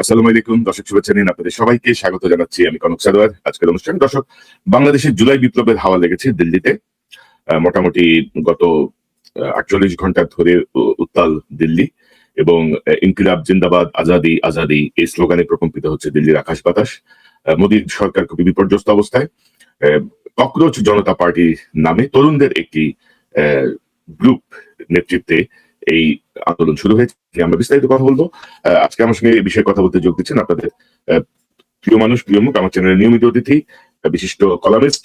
আসসালামু আলাইকুম দর্শক, শুভেচ্ছা নিন। আপনাদের সবাইকে স্বাগত জানাচ্ছি। আমি কনক সারোয়ার। আজকের অনুষ্ঠান দর্শক, বাংলাদেশের জুলাই বিপ্লবের হাওয়া লেগেছে দিল্লিতে। মোটামুটি গত ৪৮ ঘন্টা ধরে উত্তাল দিল্লি এবং ইনকিলাব জিন্দাবাদ, আজাদি আজাদি এই স্লোগানে প্রকম্পিত হচ্ছে দিল্লির আকাশ বাতাস। মোদীর সরকার খুবই বিপর্যস্ত অবস্থায়। ককরোচ জনতা পার্টি নামে তরুণদের একটি গ্রুপ নেতৃত্বে এই আন্দোলন শুরু হয়েছে। আমরা বিস্তারিত কথা বলবো। আজকে আমার সঙ্গে এই বিষয়ে কথা বলতে যোগ দিচ্ছেন আপনাদের প্রিয় মানুষ, প্রিয় মুখ, আমার চ্যানেলের নিয়মিত অতিথি, বিশিষ্ট কলামিস্ট,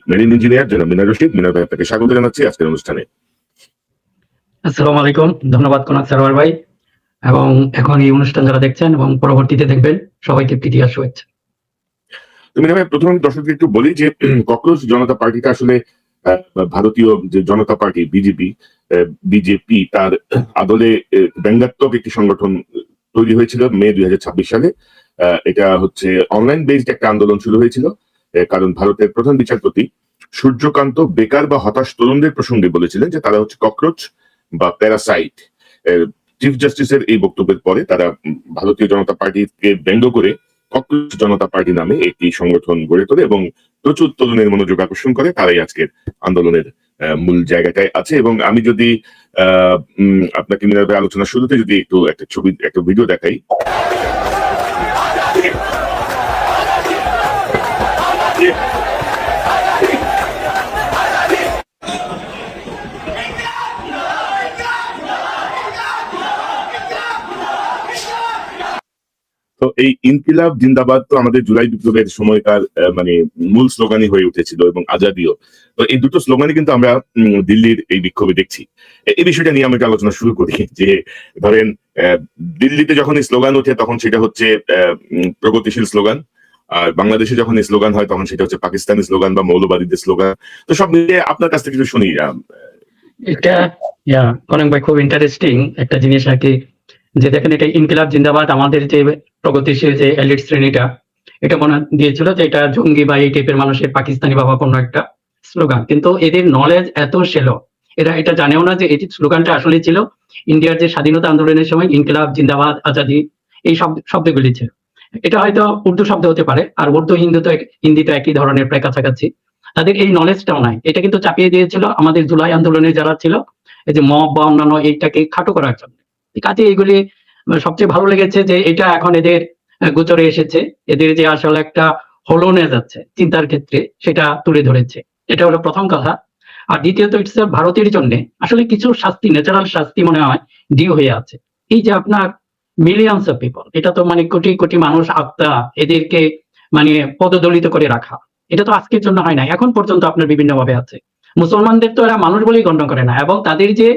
মেরিন ইঞ্জিনিয়ার জনাব মিনার রশিদ। মিনার ভাই, আপনাকে স্বাগত জানাচ্ছি আজকের অনুষ্ঠানে। আসসালামু আলাইকুম, ধন্যবাদ কনক সারোয়ার ভাই। এবং এখন এই অনুষ্ঠান যারা দেখছেন এবং পরবর্তীতে দেখবেন, সবাইকে প্রীতি আর শুভেচ্ছা। তো মিনার ভাই, প্রথমে দর্শকদের একটু বলি যে ককরোচ জনতা পার্টিটা আসলে ভারতীয় যে জনতা পার্টি বিজেপি তার আদলে ব্যঙ্গাত্মক একটি সংগঠন তৈরি হয়েছিল মে 2026 সালে। এটা হচ্ছে অনলাইন বেসড একটা আন্দোলন শুরু হয়েছিল, কারণ ভারতের প্রধান বিচারপতি সূর্যকান্ত বেকার বা হতাশ তরুণদের প্রসঙ্গে বলেছিলেন যে তারা হচ্ছে ককরোচ বা প্যারাসাইট। চিফ জাস্টিসের এই বক্তব্যের পরে তারা ভারতীয় জনতা পার্টিকে ব্যঙ্গ করে ককরোচ জনতা পার্টি নামে একটি সংগঠন গড়ে তোলে এবং প্রচুর তরুণের মনোযোগ আকর্ষণ করে। তারাই আজকের আন্দোলনের মূল জায়গাটায় আছে। এবং আমি যদি আপনাকে মিনার ভাই আলোচনা শুরুতে যদি একটু একটা ভিডিও দেখাই। তো এই ইনকিলাব জিন্দাবাদ তো আমাদের জুলাই বিপ্লবের সময়কার মানে মূল স্লোগানই হয়ে উঠেছিল, এবং আজাদিও। তো এই দুটো স্লোগানই কিন্তু আমরা দিল্লির এই বিক্ষোভে দেখছি। এই বিষয়টা নিয়ে আমরা আলোচনা শুরু করি যে ধরেন দিল্লিতে যখন এই স্লোগান ওঠে তখন সেটা হচ্ছে প্রগতিশীল স্লোগান, আর বাংলাদেশে যখন এই স্লোগান হয় তখন সেটা হচ্ছে পাকিস্তানি স্লোগান বা মৌলবাদীদের স্লোগান। তো সব মিলিয়ে আপনার কাছ থেকে কিছু শুনি। এটা কনক ভাই, খুব ইন্টারেস্টিং একটা জিনিস আর কি, যে দেখেন এটা ইনকিলাব জিন্দাবাদ, আমাদের যে প্রগতিশীল যে এলিট শ্রেণীটা এটা মনে দিয়েছিল যে এটা জঙ্গি বা এই টাইপের মানুষের পাকিস্তানি ভাবাপন্ন একটা স্লোগান, কিন্তু এদের নলেজ এত শেলো, এরা এটা জানেও না যে এই স্লোগানটা আসলে ছিল ইন্ডিয়ার যে স্বাধীনতা আন্দোলনের সময় ইনকিলাব জিন্দাবাদ আজাদি এই শব্দগুলি ছিল। এটা হয়তো উর্দু শব্দ হতে পারে, আর উর্দু হিন্দি তো একই ধরনের প্রায় কাছাকাছি। তাদের এই নলেজটাও নাই। এটা কিন্তু চাপিয়ে দিয়েছিল আমাদের জুলাই আন্দোলনে যারা ছিল, এই যে মব বা অন্যান্য এইটাকে খাটো করার জন্য। কাজে এইগুলি সবচেয়ে ভালো লেগেছে যে এটা এখন এদের গোচরে এসেছে, এদের যে আসলে একটা হলোনেস আছে চিন্তার ক্ষেত্রে সেটা তুলে ধরেছে। এটা হলো প্রথম কথা। আর দ্বিতীয়ত, ইটস ভারতের জন্য আসলে কিছু শাস্তি, ন্যাচারাল শাস্তি মনে হয় ডিউ হয়ে আছে। এই যে আপনার মিলিয়ন্স অফ পিপল, এটা তো মানে কোটি কোটি মানুষ আত্মা, এদেরকে মানে পদদলিত করে রাখা, এটা তো আজকের জন্য হয় না, এখন পর্যন্ত আপনার বিভিন্ন ভাবে আছে। মুসলমানদের তো এরা মানুষ বলেই গণ্য করে না, এবং তাদের যে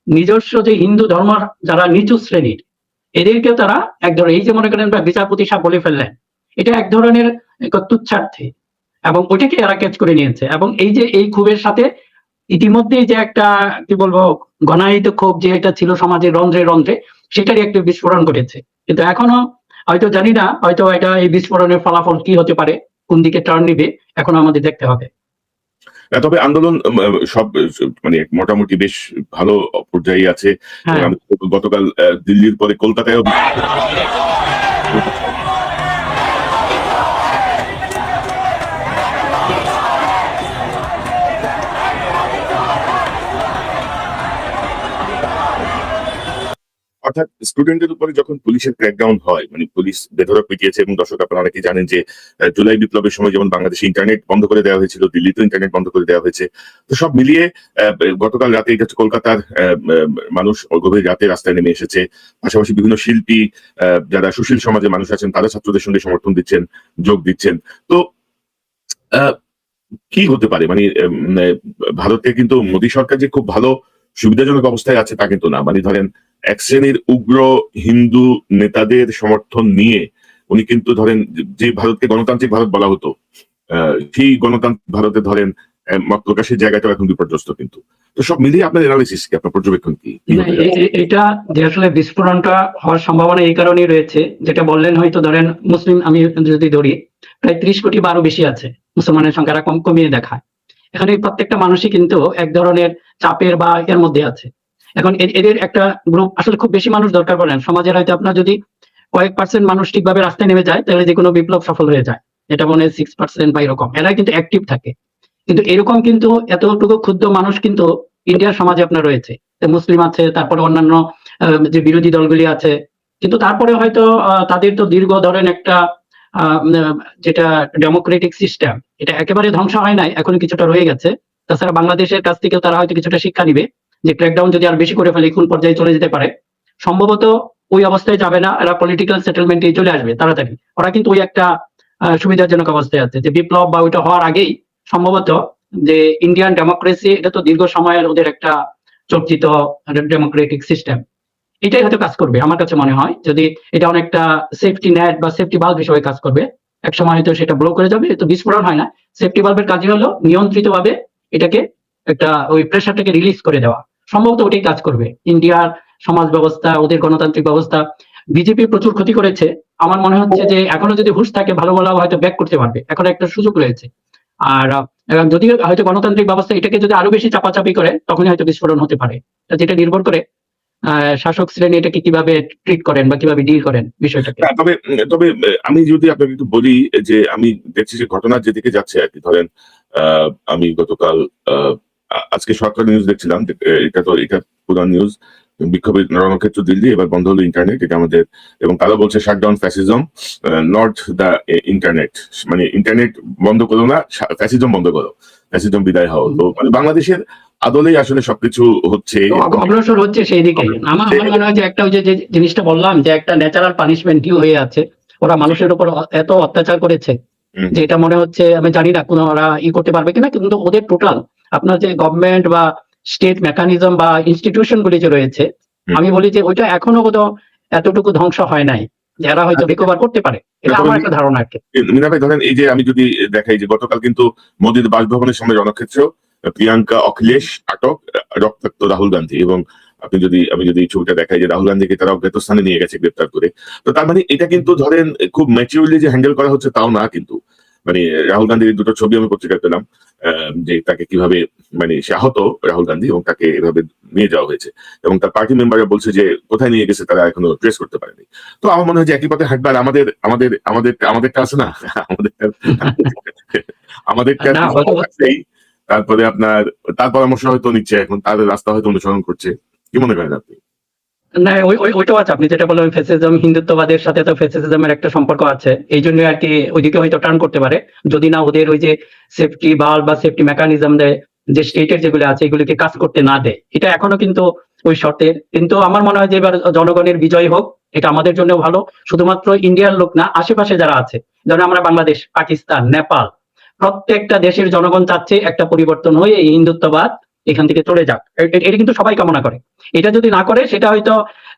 নিজস্ব যে হিন্দু ধর্ম যারা নিচু শ্রেণীর, এদেরকেও তারা এক ধরনের, এই যে মনে করেন বিচারপতি সাহেব বলে ফেললেন, এটা এক ধরনের তুচ্ছার্থে, এবং ওইটাকে এরা ক্যাচ করে নিয়েছে। এবং এই যে এই ক্ষোভের সাথে ইতিমধ্যে যে একটা কি বলবো ঘনায়িত ক্ষোভ যে এটা ছিল সমাজের রন্ধ্রে রন্ধ্রে, সেটারই একটা বিস্ফোরণ ঘটেছে। কিন্তু এখনো হয়তো জানি না, হয়তো এটা এই বিস্ফোরণের ফলাফল কি হতে পারে, কোন দিকে টার্ন নিবে, এখনো আমাদের দেখতে হবে। তবে আন্দোলন সব মানে মোটামুটি বেশ ভালো পর্যায়ে আছে। আমি গতকাল দিল্লির পরে কলকাতায়ও অর্থাৎ স্টুডেন্টদের উপরে যখন পুলিশের ক্র্যাকডাউন হয়, মানে পুলিশ বেধড়ক পিটিয়েছে। এবং দর্শক, আপনারা অনেকেই জানেন যে জুলাই বিপ্লবের সময় যেমন বাংলাদেশে ইন্টারনেট বন্ধ করে দেওয়া হয়েছিল, দিল্লিতেও ইন্টারনেট বন্ধ করে দেওয়া হয়েছে। তো সব মিলিয়ে গতকাল রাতে এটা কলকাতার মানুষ গভীর রাতে রাস্তায় নেমে এসেছে। পাশাপাশি বিভিন্ন শিল্পী, যারা সুশীল সমাজের মানুষ আছেন, তারা ছাত্রদের সঙ্গে সমর্থন দিচ্ছেন, যোগ দিচ্ছেন। তো কি হতে পারে, মানে ভারতে কিন্তু মোদী সরকার যে খুব ভালো সুবিধাজনক অবস্থায় আছে তা কিন্তু না। মানে ধরেন এক শ্রেণীর উগ্র হিন্দু নেতাদের সমর্থন নিয়ে উনি কিন্তু ধরেন যে ভারতকে গণতান্ত্রিক ভারত বলা হতো, সেই গণতান্ত্রিক ভারতে ধরেন মত প্রকাশের জায়গাটা এখন বিপর্যস্ত। কিন্তু তো সব মিলিয়ে আপনার এনালিসিস কি, আপনার পর্যবেক্ষণ কি? এটা যে আসলে বিস্ফোরণটা হওয়ার সম্ভাবনা এই কারণেই রয়েছে, যেটা বললেন, হয়তো ধরেন মুসলিম আমি যদি ধরি প্রায় 30 কোটি বা আরো বেশি আছে, মুসলমানের সংখ্যাটা কমিয়ে দেখায়। এখানে প্রত্যেকটা মানুষই কিন্তু এক ধরনের চাপের বা এর মধ্যে আছে। এখন এদের একটা গ্রুপ আসলে খুব বেশি মানুষ দরকার পড়ে না সমাজের। হয়তো আপনার যদি কয়েক পার্সেন্ট মানুষ ঠিকভাবে রাস্তায় নেমে যায়, তাহলে যে কোনো বিপ্লব সফল হয়ে যায়। এটা মনে হয় 6% বা এরকম, এরা কিন্তু অ্যাক্টিভ থাকে। কিন্তু এরকম কিন্তু এতটুকু ক্ষুদ্র মানুষ কিন্তু ইন্ডিয়ার সমাজে আপনার রয়েছে। মুসলিম আছে, তারপরে অন্যান্য যে বিরোধী দলগুলি আছে, কিন্তু তারপরে হয়তো তাদের তো দীর্ঘ ধরেন একটা যেটা ডেমোক্রেটিক সিস্টেম, এটা একেবারে ধ্বংস হয় নাই, এখন কিছুটা রয়ে গেছে। তাছাড়া বাংলাদেশের কাছ থেকেও তারা হয়তো কিছুটা শিক্ষা নিবে, যে ক্র্যাকডাউন যদি আর বেশি করে ফেলে কোন পর্যায়ে চলে যেতে পারে। সম্ভবত ওই অবস্থায় যাবে না, এরা পলিটিক্যাল সেটেলমেন্টে চলে আসবে তাড়াতাড়ি। ওরা কিন্তু ওই একটা সুবিধাজনক অবস্থায় আছে যে বিপ্লব বা ওইটা হওয়ার আগেই সম্ভবত যে ইন্ডিয়ান ডেমোক্রেসি, এটা তো দীর্ঘ সময়ের ওদের একটা চর্চিত ডেমোক্রেটিক সিস্টেম, এটাই হয়তো কাজ করবে আমার কাছে মনে হয়। যদি এটা অনেকটা সেফটি নেট বা সেফটি বাল্ব হিসেবে কাজ করবে, এক সময় হয়তো সেটা ব্লো করে যাবে, তো বিস্ফোরণ হয় না। সেফটি বাল্বের কাজই হলো নিয়ন্ত্রিত ভাবে এটাকে একটা ওই প্রেশারটাকে রিলিজ করে দেওয়া, সম্ভবত ওটাই কাজ করবে। ইন্ডিয়ার সমাজ ব্যবস্থা, ওদের গণতান্ত্রিক ব্যবস্থা বিজেপি প্রচুর ক্ষতি করেছে। আমার মনে হচ্ছে যে এখনো যদি হুঁশ থাকে, ভালো ভালো হয়তো ব্যাক করতে পারবে, এখন একটা সুযোগ রয়েছে। আর যদি হয়তো গণতান্ত্রিক ব্যবস্থা এটাকে যদি আরো বেশি চাপাচাপি করে, তখনই হয়তো বিস্ফোরণ হতে পারে। যেটা নির্ভর করে শাসক শ্রেণী এটাকে কিভাবে ট্রিট করেন বা কিভাবে ডিল করেন বিষয়টাকে। তবে তবে আমি যদি আপনাকে একটু বলি যে আমি দেখছি যে ঘটনা যেদিকে যাচ্ছে আর কি, ধরেন আমি গতকাল আজকে সরকারি নিউজ দেখছিলাম, এটা পুরো নিউজ, বিক্ষোভের রণক্ষেত্র দিল্লি, এবার বন্ধ হলো ইন্টারনেট, এটা আমাদের, এবং তারা বলছে shutdown fascism, not the internet, মানে ইন্টারনেট বন্ধ করো না, ফ্যাসিজম বন্ধ করো, ফ্যাসিজম বিদায় হও। তো মানে বাংলাদেশের আদলেই আসলে সবকিছু হচ্ছে, অগ্রসর হচ্ছে সেই দিকে। আমার মনে হয় যে একটা ওই যে জিনিসটা বললাম যে একটা ন্যাচারাল পানিশমেন্ট ডিউ হয়ে আছে, ওরা মানুষের উপর এত অত্যাচার করেছে যে এটা মনে হচ্ছে, আমি জানি না কোনো ওরা করতে পারবে কিনা, কিন্তু ওদের টোটাল আপনার যে গভর্নমেন্ট বা স্টেট মেকানিজম বা ইনস্টিটিউশন গুলি যে রয়েছে, আমি বলি যে ওইটা এখনো বোধহয় এতটুকু ধ্বংস হয় নাই, যারা হয়তো রিকভার করতে পারে, এটা আমার একটা ধারণা আর কি। মিনা ভাই ধরেন এই যে আমি যদি দেখাই যে গতকাল কিন্তু মোদীর বাসভবনের সামনে রণক্ষেত্র, প্রিয়াঙ্কা অখিলেশ আটক, রক্তাক্ত রাহুল গান্ধী, এবং আমি যদি ছবিটা দেখাই যে রাহুল গান্ধীকে তারা অজ্ঞাত স্থানে নিয়ে গেছে গ্রেপ্তার করে। তো তার মানে এটা কিন্তু ধরেন খুব ম্যাচিউরলি যে হ্যান্ডেল করা হচ্ছে তাও না কিন্তু, মানে রাহুল গান্ধীর দুটো ছবি আমি পত্রিকায় পেলাম, যে তাকে কিভাবে, মানে সে আহত রাহুল গান্ধী এবং তাকে এভাবে নিয়ে যাওয়া হয়েছে, এবং তার পার্টি মেম্বাররা বলছে যে কোথায় নিয়ে গেছে তারা এখনো ট্রেস করতে পারেনি। তো আমার মনে হয় যে একই পথে হাঁটবার আমাদেরটা আছে না, আমাদেরটা আছেই। তারপরে আপনার তার পরামর্শ হয়তো নিচ্ছে, এখন তার রাস্তা হয়তো অনুসরণ করছে। কি মনে করেন আপনি? না, ওইটাও আছে, আপনি যেটা বললেন ফ্যাসিজম, হিন্দুত্ববাদের সাথে তো ফ্যাসিজমের একটা সম্পর্ক আছে, এই জন্য আর কি ওইদিকে হয়তো টার্ন করতে পারে, যদি না ওদের ওই যে সেফটি বাল্ব বা সেফটি মেকানিজম দেয়, যে স্টেটের যেগুলো আছে এগুলিকে কাজ করতে না দেয়, এটা এখনো কিন্তু ওই শর্তের। কিন্তু আমার মনে হয় যে এবার জনগণের বিজয় হোক, এটা আমাদের জন্য ভালো। শুধুমাত্র ইন্ডিয়ার লোক না, আশেপাশে যারা আছে, যেমন আমরা বাংলাদেশ, পাকিস্তান, নেপাল, প্রত্যেকটা দেশের জনগণ চাচ্ছে একটা পরিবর্তন হয়ে এই হিন্দুত্ববাদ এখান থেকে চলে যাক, এটা কিন্তু সবাই কামনা করে। এটা যদি না করে, সেটা হয়তো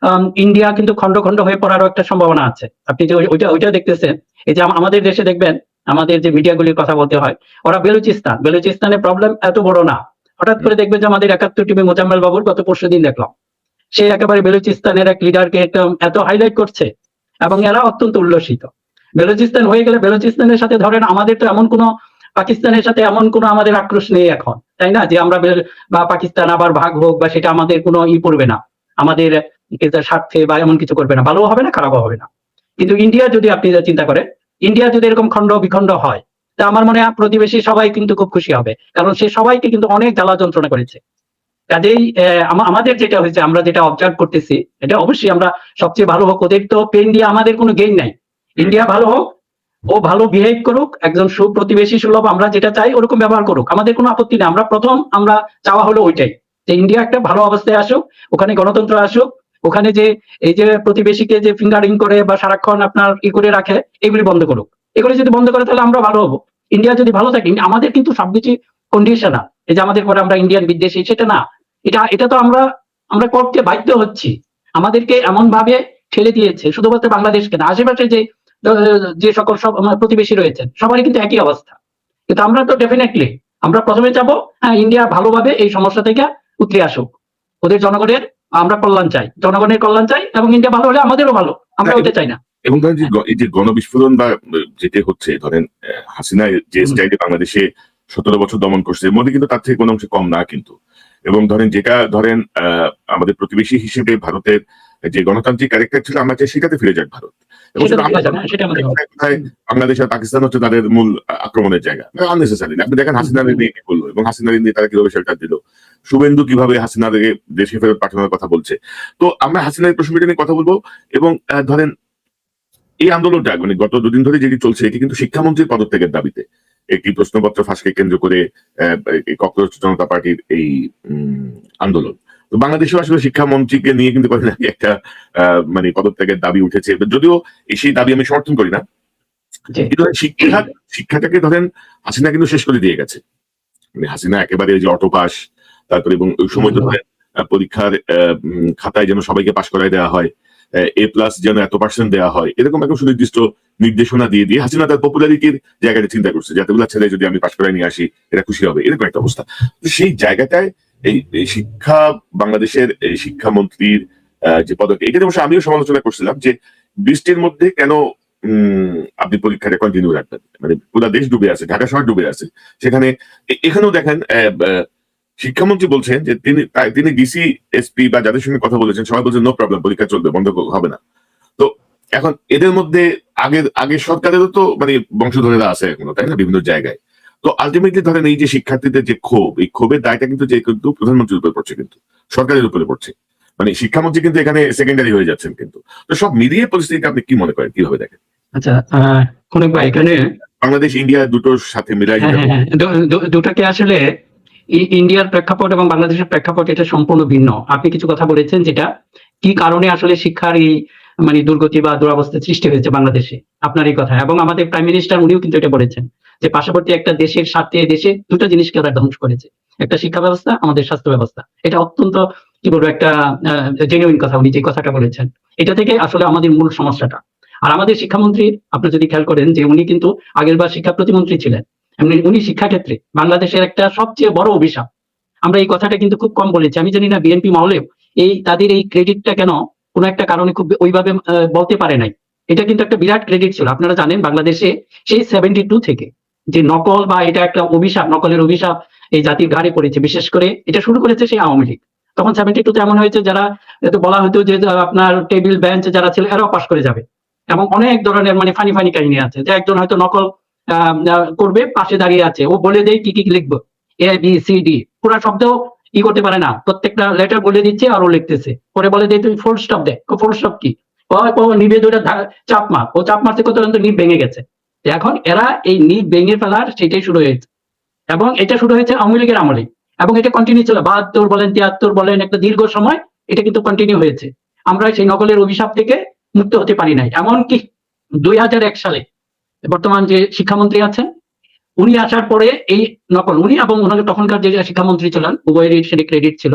ইন্ডিয়া কিন্তু খন্ড খন্ড হয়ে পড়ারও একটা সম্ভাবনা আছে। আপনি যে ওইটা দেখতেছেন, এই যে আমাদের দেশে দেখবেন, আমাদের যে মিডিয়াগুলির কথা বলতে হয়, ওরা বেলুচিস্তানের প্রবলেম এত বড় না, হঠাৎ করে দেখবে যে আমাদের 71 টিভি মোজাম্মেল বাবুর গত পরশুদিন দেখলাম, সে একেবারে বেলুচিস্তানের এক লিডারকে এত হাইলাইট করছে, এবং এরা অত্যন্ত উল্লসিত। বেলুচিস্তান হয়ে গেলে, বেলুচিস্তানের সাথে ধরেন আমাদের তো এমন কোনো, পাকিস্তানের সাথে এমন কোনো আমাদের আক্রোশ নেই এখন, তাই না, যে আমরা বা পাকিস্তান আবার ভাগ হোক বা সেটা আমাদের কোনো পড়বে না, আমাদের স্বার্থে বা এমন কিছু করবে না, ভালো হবে না, খারাপ হবে না। কিন্তু ইন্ডিয়া যদি আপনি চিন্তা করেন, ইন্ডিয়া যদি এরকম খণ্ড বিখণ্ড হয়, তা আমার মনে হয় প্রতিবেশী সবাই কিন্তু খুব খুশি হবে, কারণ সে সবাইকে কিন্তু অনেক জ্বালা যন্ত্রণা করেছে। কাজেই আমাদের যেটা হয়েছে, আমরা যেটা অবজার্ভ করতেছি, এটা অবশ্যই আমরা সবচেয়ে ভালো হোক, ওদের তো পেন দিয়ে আমাদের কোনো গেইন নাই। ইন্ডিয়া ভালো হোক, ও ভালো বিহেভ করুক, একজন সুপ্রতিবেশী সুলভ আমরা যেটা চাই ওরকম ব্যবহার করুক, আমাদের কোনো আপত্তি নেই। আমরা চাওয়া হলো ওইটাই, যে ইন্ডিয়া একটা ভালো অবস্থায় আসুক, ওখানে গণতন্ত্র আসুক, ওখানে যে এই যে প্রতিবেশীকে যে ফিঙ্গারিং করে বা সারাক্ষণ আপনার করে রাখে, এগুলি বন্ধ করুক। এগুলি যদি বন্ধ করে তাহলে আমরা ভালো হবো। ইন্ডিয়া যদি ভালো থাকে, আমাদের কিন্তু সবকিছু কন্ডিশনাল, এই যে আমাদের পরে আমরা ইন্ডিয়ান বিদ্বেষী সেটা না, এটা তো আমরা করতে বাধ্য হচ্ছি। আমাদেরকে এমন ভাবে ঠেলে দিয়েছে, শুধুমাত্র বাংলাদেশকে না, আশেপাশে যে সকল সব প্রতিবেশী রয়েছেন সবারই কিন্তু একই অবস্থা। কিন্তু আমরা তো ডেফিনেটলি আমরা প্রথমে যাবো, হ্যাঁ ইন্ডিয়া ভালোভাবে এই সমস্যা থেকে উতরে আসুক, ওদের জনগণের আমরা কল্যাণ চাই, জনগণের কল্যাণ চাই, এবং ইন্ডিয়া ভালো হলে আমাদেরও ভালো, আমরা ওইটা চাই না। এবং ধরেন যে এই যে গণবিস্ফোরণ বা যেটা হচ্ছে, ধরেন হাসিনা যে স্টাইলে বাংলাদেশে 17 বছর দমন করছে, এর মধ্যে কিন্তু তার থেকে কোনো অংশে কম না কিন্তু। এবং ধরেন যেটা আমাদের প্রতিবেশী হিসেবে ভারতের যে গণতান্ত্রিক ক্যারেক্টার ছিল, আমরা চাই সেটাতে ফিরে যাক ভারত। এবং সেটা সেটা দেখা যাবে, সেটা আমাদের হবে। কোথায় বাংলাদেশ আর পাকিস্তান হচ্ছে তাদের মূল আক্রমণের জায়গা, আননেসেসারি। আপনি দেখেন হাসিনার নিয়ে কি বললো এবং হাসিনার নিয়ে তারা কিভাবে শেল্টার দিল, শুভেন্দু কিভাবে হাসিনাকে দেশে ফেরত পাঠানোর কথা বলছে। তো আমরা হাসিনার প্রসঙ্গটা নিয়ে কথা বলবো। এবং ধরেন এই আন্দোলনটা মানে গত দুদিন ধরে যেটি চলছে, এটি কিন্তু শিক্ষামন্ত্রীর পদত্যাগের দাবিতে একটি প্রশ্নপত্র ফাঁসকে কেন্দ্র করে ককরোচ জনতা পার্টির এই আন্দোলন। তো বাংলাদেশেও আসলে শিক্ষামন্ত্রীকে নিয়ে কিন্তু কদিন আগে একটা মানে পদত্যাগের দাবি উঠেছে, যদিও সেই দাবি আমি সমর্থন করি না। কিন্তু শিক্ষাটাকে ধরেন হাসিনা কিন্তু শেষ করে দিয়ে গেছে। মানে হাসিনা একেবারে যে অটো পাস, তারপরে এবং ওই সময় তো ধরেন পরীক্ষার খাতায় যেন সবাইকে পাশ করায় দেওয়া হয়, A+ যেন এত % দেওয়া হয়, এরকম একটা সুনির্দিষ্ট নির্দেশনা দিয়ে দিয়ে হাসিনা তার পপুলারিটির জায়গাটা চিন্তা করছে, যে এতগুলা ছেলে যদি আমি পাশ করায় নিয়ে আসি এরা খুশি হবে, এরকম একটা অবস্থা। তো সেই জায়গাটায় এই শিক্ষা, বাংলাদেশের এই শিক্ষামন্ত্রীর যে পদক্ষেপ, এটা অবশ্য আমিও সমালোচনা করছিলাম যে বৃষ্টির মধ্যে কেন আপনি পরীক্ষাটা কন্টিনিউ রাখবেন, মানে পুরো দেশ ডুবে আছে, ঢাকা শহর ডুবে আছে, সেখানে এখানেও দেখেন শিক্ষামন্ত্রী বলছেন যে তিনি ডিসি, এসপি বা যাদের সঙ্গে কথা বলেছেন সবাই বলছেন নো প্রবলেম, পরীক্ষা চলবে, বন্ধ হবে না। তো এখন এদের মধ্যে আগের সরকারেরও তো মানে বংশধরেরা আছে এখনো, তাই না, বিভিন্ন জায়গায়। তো আলটিমেটলি ধরেন এই যে শিক্ষার্থীদের যে ক্ষোভ, এই ক্ষোভের দায়টা কিন্তু প্রধানমন্ত্রীর উপরে পড়ছে, কিন্তু সরকারের উপরে পড়ছে। মানে শিক্ষামন্ত্রী কিন্তু এখানে সেকেন্ডারি হয়ে যাচ্ছেন কিন্তু। তো সব মিলিয়ে পরিস্থিতিটা আপনি কি মনে করেন, কিভাবে দেখেন? আচ্ছা, কনক ভাই, এখানে বাংলাদেশ ইন্ডিয়া দুটোর সাথে মিলাই দুটাকে আসলে ইন্ডিয়ার প্রেক্ষাপট এবং বাংলাদেশের প্রেক্ষাপট এটা সম্পূর্ণ ভিন্ন। আপনি কিছু কথা বলেছেন যেটা কি কারণে আসলে শিক্ষার এই মানে দুর্গতি বা দুরবস্থা সৃষ্টি হয়েছে বাংলাদেশে, আপনার এই কথা। এবং আমাদের প্রাইম মিনিস্টার উনিও কিন্তু এটা বলেছেন যে পার্শ্ববর্তী একটা দেশের সাথে দেশে দুটো জিনিসকে ওরা ধ্বংস করেছে, একটা শিক্ষা ব্যবস্থা, আমাদের স্বাস্থ্য ব্যবস্থা। এটা অত্যন্ত কি বলবো একটা জেনুইন কথা, উনি যে কথাটা বলেছেন এটা থেকে আসলে আমাদের মূল সমস্যাটা। আর আমাদের শিক্ষামন্ত্রী আপনি যদি খেয়াল করেন যে উনি কিন্তু আগেরবার শিক্ষা প্রতিমন্ত্রী ছিলেন, এমনি উনি শিক্ষাক্ষেত্রে বাংলাদেশের একটা সবচেয়ে বড় অভিশাপ। আমরা এই কথাটা কিন্তু খুব কম বলেছি। আমি জানি না বিএনপি মহলেও তাদের এই ক্রেডিটটা কেন কোনো একটা কারণে খুব ওইভাবে বলতে পারে নাই। এটা কিন্তু একটা বিরাট ক্রেডিট ছিল। আপনারা জানেন বাংলাদেশে সেই 72 থেকে যে নকল বা এটা একটা অভিশাপ, নকলের অভিশাপ এই জাতির ঘাড়ে পড়েছে। বিশেষ করে এটা শুরু করেছে সেই আওয়ামী লীগ। তখন 72 এমন হয়েছে যারা বলা হতো যে আপনার টেবিল বেঞ্চ যারা ছিল এরাও পাশ করে যাবে। এবং অনেক ধরনের মানে ফানি কাহিনী আছে যে একজন হয়তো নকল করবে, পাশে দাঁড়িয়ে আছে, ও বলে দেয় কি কি লিখবো, ABCD পুরা শব্দ করতে পারে না, প্রত্যেকটা লেটার বলে দিচ্ছে আর ও লিখতেছে, পরে বলে দেয় তুই ফুল স্টপ দে, ফুল স্টপ কি, নিবে দুইটা চাপ মার, ও চাপ মারতে কত পর্যন্ত নিব ভেঙে গেছে। এখন এরা এই নিব ভেঙে ফেলার সেটাই শুরু হয়েছে, এবং এটা শুরু হয়েছে আওয়ামী লীগের আমলে, এবং এটা কন্টিনিউ ছিল 72 বলেন 73 বলেন, একটা দীর্ঘ সময় এটা কিন্তু কন্টিনিউ হয়েছে। আমরা সেই নকলের অভিশাপ থেকে মুক্ত হতে পারি নাই। এমনকি 2001 সালে বর্তমান যে শিক্ষামন্ত্রী আছেন উনি আসার পরে এই নকল, উনি এবং ওনাকে তখনকার যে শিক্ষামন্ত্রী ছিলেন উভয়েরই সেটি ক্রেডিট ছিল,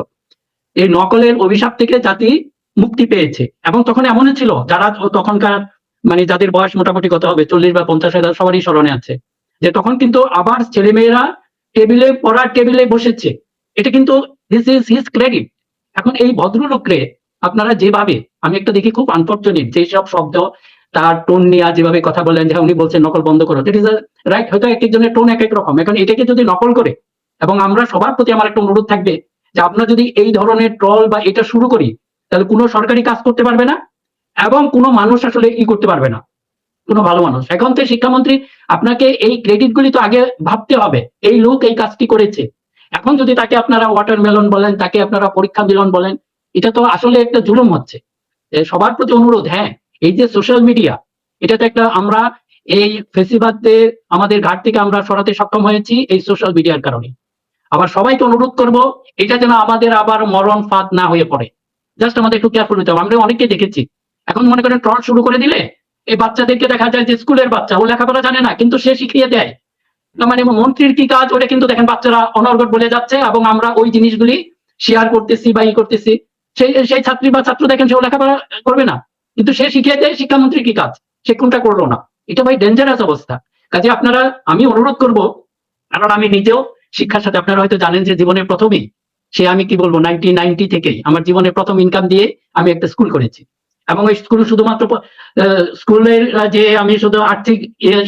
এই নকলের অভিশাপ থেকে জাতি মুক্তি পেয়েছে। এবং তখন এমনই ছিল যারা তখনকার মানে যাদের বয়স মোটামুটি কত হবে 40 বা 50 সবারই স্মরণে আছে যে তখন কিন্তু আবার ছেলেমেয়েরা টেবিলে পড়ার টেবিলে বসেছে। এটা কিন্তু দিস ইজ হিজ ক্রেডিট। এখন এই ভদ্রলোকরে আপনারা যেভাবে, আমি একটা দেখি খুব আনফরচুনেট যেসব শব্দ তার টোন নিয়ে যেভাবে কথা বলেন, যে উনি বলছেন নকল বন্ধ করো, দ্যাট ইজ রাইট, হয়তো এক একজনের টোন এক এক রকম। এখন এটাকে যদি নকল করে, এবং আমরা সবার প্রতি আমার একটা অনুরোধ থাকবে যে আপনারা যদি এই ধরনের ট্রল বা এটা শুরু করি তাহলে কোনো সরকারি কাজ করতে পারবে না এবং কোনো মানুষ আসলে করতে পারবে না, কোনো ভালো মানুষ। এখন তো শিক্ষামন্ত্রী আপনাকে এই ক্রেডিট গুলি তো আগে ভাবতে হবে, এই লোক এই কাজটি করেছে। এখন যদি তাকে আপনারা ওয়াটারমেলন বলেন, তাকে আপনারা পরীক্ষা মিলন বলেন, এটা তো আসলে একটা জুলুম হচ্ছে। সবার প্রতি অনুরোধ, হ্যাঁ এই যে সোশ্যাল মিডিয়া, এটা তো একটা, আমরা এই ফেসিবাদে আমাদের ঘাট থেকে আমরা সরাতে সক্ষম হয়েছি এই সোশ্যাল মিডিয়ার কারণে। আবার সবাইকে অনুরোধ করব এটা যেন আমাদের আবার মরণ ফাঁদ না হয়ে পড়ে, জাস্ট আমাদের একটু কেয়ারফুল হতে হবে। আমরা অনেককে দেখেছি এখন মনে করেন ট্রল শুরু করে দিলে এই বাচ্চাদেরকে দেখা যায় যে স্কুলের বাচ্চা, ও লেখাপড়া জানে না কিন্তু সে শিখিয়ে দেয়, মানে মন্ত্রীর কি কাজ ওটা কিন্তু দেখেন বাচ্চারা অনর্গল বলে যাচ্ছে, এবং আমরা ওই জিনিসগুলি শেয়ার করতেছি বা করতেছি। সেই ছাত্রী বা ছাত্র দেখেন সেও লেখাপড়া করবে না কিন্তু সে শিখিয়ে দেয় শিক্ষামন্ত্রী কি কাজ, সে কোনটা করলো না। এটা ভাই ডেঞ্জারাস অবস্থা। কাজে আপনারা, আমি অনুরোধ করব, কারণ আমি নিজেও শিক্ষার সাথে, আপনারা হয়তো জানেন যে জীবনের প্রথমেই আমি কি বলবো 1990 থেকেই আমার জীবনের প্রথম ইনকাম দিয়ে আমি একটা স্কুল করেছি। এবং ওই স্কুল শুধুমাত্র স্কুলের যে আমি শুধু আর্থিক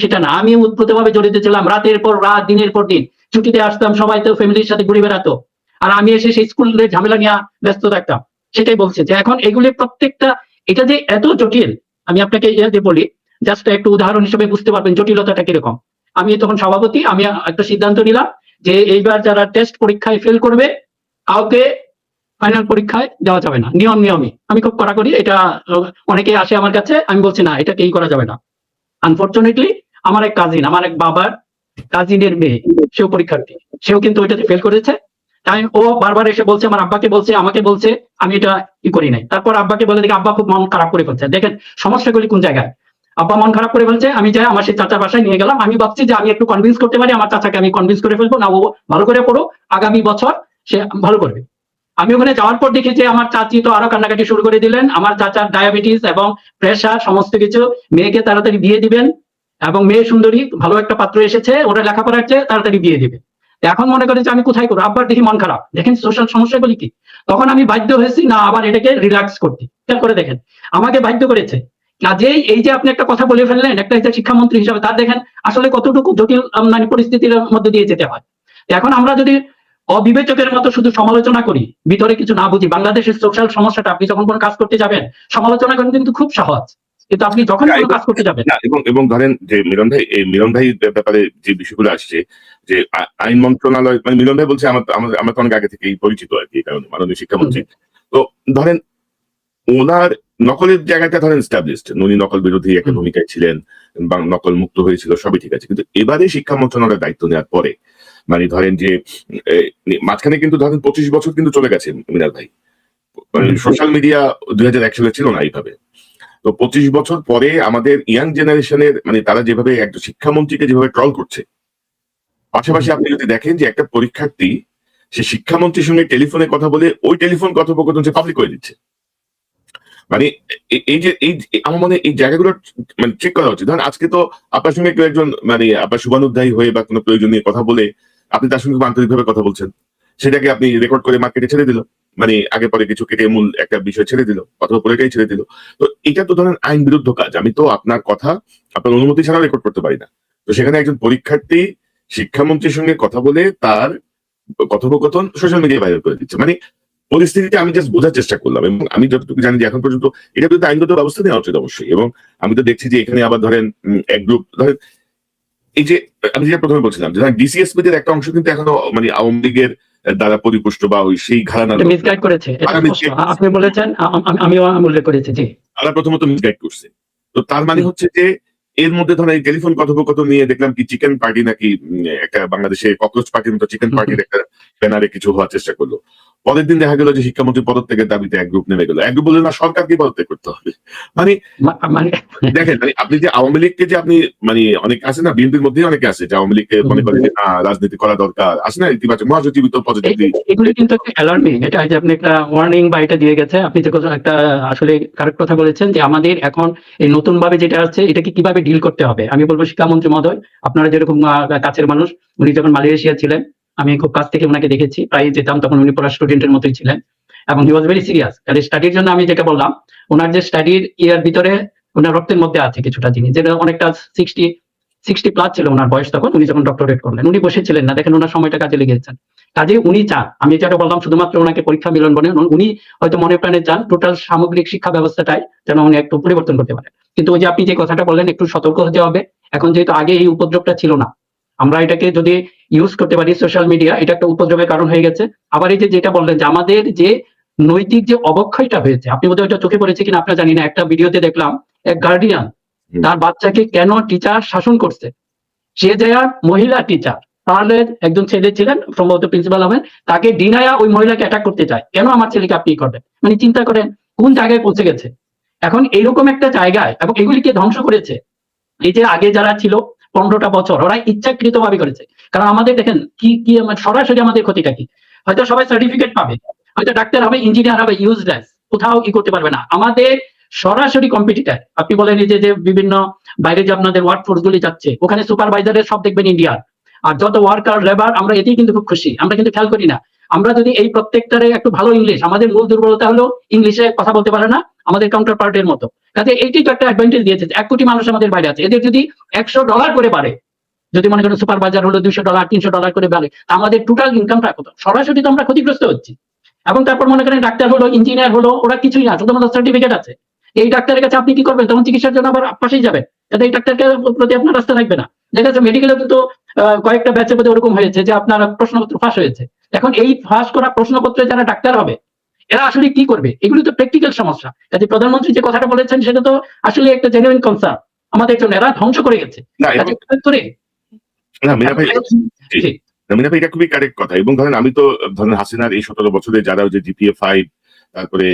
সেটা না, আমি উৎপ্রতভাবে জড়িত ছিলাম। রাতের পর রাত, দিনের পর দিন ছুটিতে আসতাম, সবাই তো ফ্যামিলির সাথে ঘুরে বেড়াতো, আর আমি এসে সেই স্কুলের ঝামেলা নিয়ে ব্যস্ত থাকতাম। সেটাই বলছে যে এখন এগুলি প্রত্যেকটা, এটা যে এত জটিল, আমি আপনাকে যে বলি, জাস্ট একটু উদাহরণ হিসেবে বুঝতে পারবেন জটিলতাটা কিরকম। আমি তখন সভাপতি, আমি একটা সিদ্ধান্ত নিলাম যে এইবার যারা টেস্ট পরীক্ষায় ফেল করবে কাউকে ফাইনাল পরীক্ষায় দেওয়া যাবে না, নিয়মই আমি খুব কড়াকড়ি এটা। অনেকে আসে আমার কাছে, আমি বলছি না, এটা কেই করা যাবে না। আনফরচুনেটলি আমার এক কাজিন, আমার এক বাবার কাজিনের মেয়ে, সেও পরীক্ষার্থী, সেও কিন্তু ওইটাতে ফেল করেছে। তাই ও বারবার এসে বলছে, আমার আব্বাকে বলছে, আমাকে বলছে, আমি এটা ই করি নাই। তারপর আব্বাকে বলে দেখি, আব্বা খুব মন খারাপ করে ফেলছে। দেখেন সমস্যাগুলি কোন জায়গায়। আব্বা মন খারাপ করে ফেলছে, আমি যাই আমার সেই চাচার বাসায় নিয়ে গেলাম। আমি ভাবছি যে আমি একটু কনভিন্স করতে পারি, আমার চাচাকে আমি কনভিন্স করে ফেলবো, না ও ভালো করে পড়ো, আগামী বছর সে ভালো করবে। আমি ওখানে যাওয়ার পর দেখি যে আমার চাচি তো আরো কান্নাকাটি শুরু করে দিলেন। আমার চাচার ডায়াবেটিস এবং প্রেশার সমস্ত কিছু, মেয়েকে তাড়াতাড়ি বিয়ে দিবেন, এবং মেয়ে সুন্দরী, ভালো একটা পাত্র এসেছে, ওরা লেখাপড়ার চেয়ে তাড়াতাড়ি বিয়ে দিবে। এখন মনে করেন যে আমি কোথায় করবো, আব্বার দেখি মন খারাপ, দেখেন সোশ্যাল সমস্যাগুলি কি। তখন আমি বাধ্য হয়েছি না আবার এটাকে রিল্যাক্স করতে। খেয়াল করে দেখেন, আমাকে বাধ্য করেছে। কাজেই এই যে আপনি একটা কথা বলে ফেললেন, একটা শিক্ষামন্ত্রী হিসাবে, তার দেখেন আসলে কতটুকু জটিল মানে পরিস্থিতির মধ্যে দিয়ে যেতে হয়। এখন আমরা যদি অবিবেচকের মতো শুধু সমালোচনা করি, ভিতরে কিছু না বুঝি, বাংলাদেশের সোশ্যাল সমস্যাটা, আপনি যখন কোনো কাজ করতে যাবেন সমালোচনা করেন কিন্তু খুব সহজ, কিন্তু আপনি যখন কোনো কাজ করতে যাবেন না, এবং ধরেন যে মিলন ভাই ব্যাপারে যে বিষয়গুলো আসছে, যে আইন মন্ত্রণালয়, মানে মিলন ভাই বলছে আমরা তো অনেক আগে থেকেই পরিচিত আর কি, কারণ মাননীয় শিক্ষামন্ত্রী। তো ধরেন ওনার নকলের জায়গাটা ধরেন এস্টাবলিশড, উনি নকল বিরোধী একটা ভূমিকায় ছিলেন বা নকল মুক্ত হয়েছিল, সবই ঠিক আছে। কিন্তু এবারে শিক্ষা মন্ত্রণালয়ের দায়িত্ব নেওয়ার পরে, মানে ধরেন যে মাঝখানে কিন্তু ধরেন 25 বছর কিন্তু চলে গেছে মিনাল ভাই, মানে সোশ্যাল মিডিয়া 2001 সালে ছিল না এইভাবে। তো 25 বছর পরে আমাদের ইয়াং জেনারেশনের, মানে তারা যেভাবে একটা শিক্ষামন্ত্রীকে যেভাবে ট্রল করছে, পাশাপাশি আপনি যদি দেখেন যে একটা পরীক্ষার্থী সে শিক্ষামন্ত্রীর সঙ্গে টেলিফোনে কথা বলে ওই টেলিফোন কথোপকথন সে পাবলিক করে দিচ্ছে। মানে আমার মনে হয় এই জায়গাগুলো মানে চেক করা উচিত। ধরেন আজকে তো আপনার সঙ্গে কেউ একজন, মানে আপনার শুভানুধ্যায়ী হয়ে বা কোনো প্রয়োজন নিয়ে কথা বলে আপনি তার সঙ্গে আন্তরিকভাবে কথা বলছেন, সেটাকে আপনি রেকর্ড করে মার্কেটে ছেড়ে দিল, মানে আগে পরে কিছু কেটে মূল একটা বিষয় ছেড়ে দিল অথবা পুরোটাই ছেড়ে দিল। তো এটা তো ধরেন আইন বিরুদ্ধ কাজ। আমি তো আপনার কথা আপনার অনুমতি ছাড়া রেকর্ড করতে পারি না। তো সেখানে একজন পরীক্ষার্থী শিক্ষামন্ত্রীর সঙ্গে কথা বলে তার কথোপকথন সোশ্যাল মিডিয়ায় ভাইরাল করে দিচ্ছে। মানে পরিস্থিতিটা আমি জাস্ট বোঝার চেষ্টা করলাম, এবং আমি যতটুকু জানি যে এখন পর্যন্ত এটা বিরুদ্ধে আইনগত ব্যবস্থা নেওয়া উচিত অবশ্যই। এবং আমি তো দেখছি যে এখানে আবার ধরেন এক গ্রুপ, ধরেন এই যে আমি যেটা প্রথমে বলছিলাম যে ডিসিএসপি দের একটা অংশ কিন্তু এখনো মানে আওয়ামী লীগের দ্বারা পরিপুষ্ট বা ওই সেই ঘরানার মিসগাইড করেছে, আপনি বলেছেন, আমিও উল্লেখ করেছি। জি, তারা প্রথমত মিসগাইড করছে। তো তার মানে হচ্ছে যে এর মধ্যে ধরেন এই টেলিফোন কথোপকথন নিয়ে দেখলাম কি চিকেন পার্টি নাকি একটা বাংলাদেশে ককরোচ পার্টির মতো চিকেন পার্টির একটা ব্যানারে কিছু হওয়ার চেষ্টা করলো। পরের দিন দেখা গেল যে শিক্ষামন্ত্রী পদত্যাগের দাবিতে এক গ্রুপ নেমে গেল। এক গ্রুপ বললেন না সরকারকে পদত্যাগ করতে হবে। মানে দেখেন, মানে আপনি যে আওয়ামী লীগকে যে আপনি মানে অনেকে আছে না, বিএনপির মধ্যেই অনেকে আছে যে আওয়ামী লীগকে মনে করে যে না রাজনীতি করা দরকার, আছে না ইতিবাচক মহাসচিব তো পজিটিভলি। এগুলি কিন্তু একটা অ্যালার্মিং, এটা যে আপনি একটা ওয়ার্নিং বা এটা দিয়ে গেছে। আপনি যে একটা আসলে কারেক্ট কথা বলেছেন যে আমাদের এখন এই নতুন ভাবে যেটা আছে এটাকে কিভাবে ডিল করতে হবে। আমি বলবো শিক্ষামন্ত্রী মহোদয়, আপনারা যেরকম কাছের মানুষ, উনি যখন মালয়েশিয়া ছিলেন আমি খুব কাছ থেকে ওনাকে দেখেছি, প্রায় যেতাম, তখন উনি পড়া স্টুডেন্টের মতোই ছিলেন এবং হি ওয়াজ ভেরি সিরিয়াস। স্টাডির জন্য আমি যেটা বললাম, ওনার যে স্টাডির ইয়ার ভিতরে ওনার রক্তের মধ্যে আছে কিছুটা জিনিস, যেটা অনেকটা 60+ ছিল ওনার বয়স তখন, উনি যখন ডক্টরেট করলেন। উনি বসেছিলেন না, দেখেন ওনার সময়টা কাজে লেগেছেন। কাজে উনি চান, আমি যেটা বললাম শুধুমাত্র ওনাকে পরীক্ষা মিলন বলে, উনি হয়তো মনে প্রাণে চান টোটাল সামগ্রিক শিক্ষা ব্যবস্থাটাই যেন উনি একটু পরিবর্তন করতে পারেন। কিন্তু ওই যে আপনি যে কথাটা বললেন একটু সতর্ক হতে হবে। এখন যেহেতু আগে এই উপদ্রবটা ছিল না, আমরা এটাকে যদি ইউজ করতে পারি, সোশ্যাল মিডিয়া এটা একটা উপদ্রবের কারণ হয়ে গেছে। আবার এই যে যেটা বললেন যে আমাদের যে নৈতিক যে অবক্ষয়টা হয়েছে, আপনি বোধহয় ওইটা চোখে পড়েছে কিনা আপনার জানি না, একটা ভিডিওতে দেখলাম এক গার্ডিয়ান তার বাচ্চাকে কেন টিচার শাসন করছে। সে যে মহিলা টিচার, তাহলে একজন ছেলে ছিলেন সম্ভবত প্রিন্সিপাল হবেন, তাকে ডিনায়া ওই মহিলাকে অ্যাটাক করতে চায়, কেন আমার ছেলেকে আপনি করবেন। মানে চিন্তা করেন কোন জায়গায় পৌঁছে গেছে এখন এইরকম একটা জায়গায়। এবং এগুলিকে ধ্বংস করেছে এই যে আগে যারা ছিল 15টা বছর, ওরা ইচ্ছাকৃত ভাবে করেছে। কারণ আমাদের দেখেন কি কি সরাসরি আমাদের ক্ষতিটা কি, হয়তো সবাই সার্টিফিকেট পাবে, হয়তো ডাক্তার হবে, ইঞ্জিনিয়ার হবে, ইউজলেস, কোথাও কি করতে পারবে না। আমাদের সরাসরি কম্পিটিটার, আপনি বলেন এই যে বিভিন্ন বাইরে যে আপনাদের ওয়ার্ক ফোর্স গুলি যাচ্ছে, ওখানে সুপারভাইজারের সব দেখবেন ইন্ডিয়ার, আর যত ওয়ার্কার লেবার, আমরা এতেই কিন্তু খুব খুশি। আমরা কিন্তু খেয়াল করি না, আমরা যদি এই প্রত্যেকটারে একটু ভালো ইংলিশ, আমাদের মূল দুর্বলতা হলো ইংলিশে কথা বলতে পারে না আমাদের কাউন্টার পার্টের মতো। কাজে এইটাই তো একটা অ্যাডভান্টেজ দিয়েছে, 1 কোটি মানুষ আমাদের বাইরে আছে, এদের যদি $100 করে বাড়ে, যদি মনে করেন সুপারভাইজার হলো $200 $300 করে বাড়ে, আমাদের টোটাল ইনকামটা কত, সরাসরি তো আমরা ক্ষতিগ্রস্ত হচ্ছি। এবং তারপর মনে করেন ডাক্তার হলো, ইঞ্জিনিয়ার হলো, ওরা কিছুই না, শুধুমাত্র সার্টিফিকেট আছে। এই ডাক্তারের কাছে আপনি কি করবেন? তখন চিকিৎসার জন্য আবার পাশেই যাবেন, যাতে এই ডাক্তারকে প্রতি আপনার রাস্তা থাকবে না। দেখা যাচ্ছে মেডিকেলে কিন্তু কয়েকটা ব্যাচের মধ্যে ওরকম হয়েছে যে আপনার প্রশ্নপত্র ফাঁস হয়েছে। এখন এই ফাঁস করা প্রশ্নপত্রে যারা ডাক্তার হবে, এরা আসলে কি করবে? এগুলি তো প্র্যাকটিক্যাল সমস্যা। কাজে প্রধানমন্ত্রী যে কথাটা বলেছেন সেটা তো আসলে একটা জেনুইন কনসার্ন আমাদের জন্য। এরা ধ্বংস করে গেছে। না এবং না মিনা ভাই, জি, মিনা ভাই এটা খুবই কারেক্ট কথা। এবং ধরেন আমি তো ধরেন হাসিনার এই 17 বছরে যারা ওই যে জিপিএ 5 তারপরে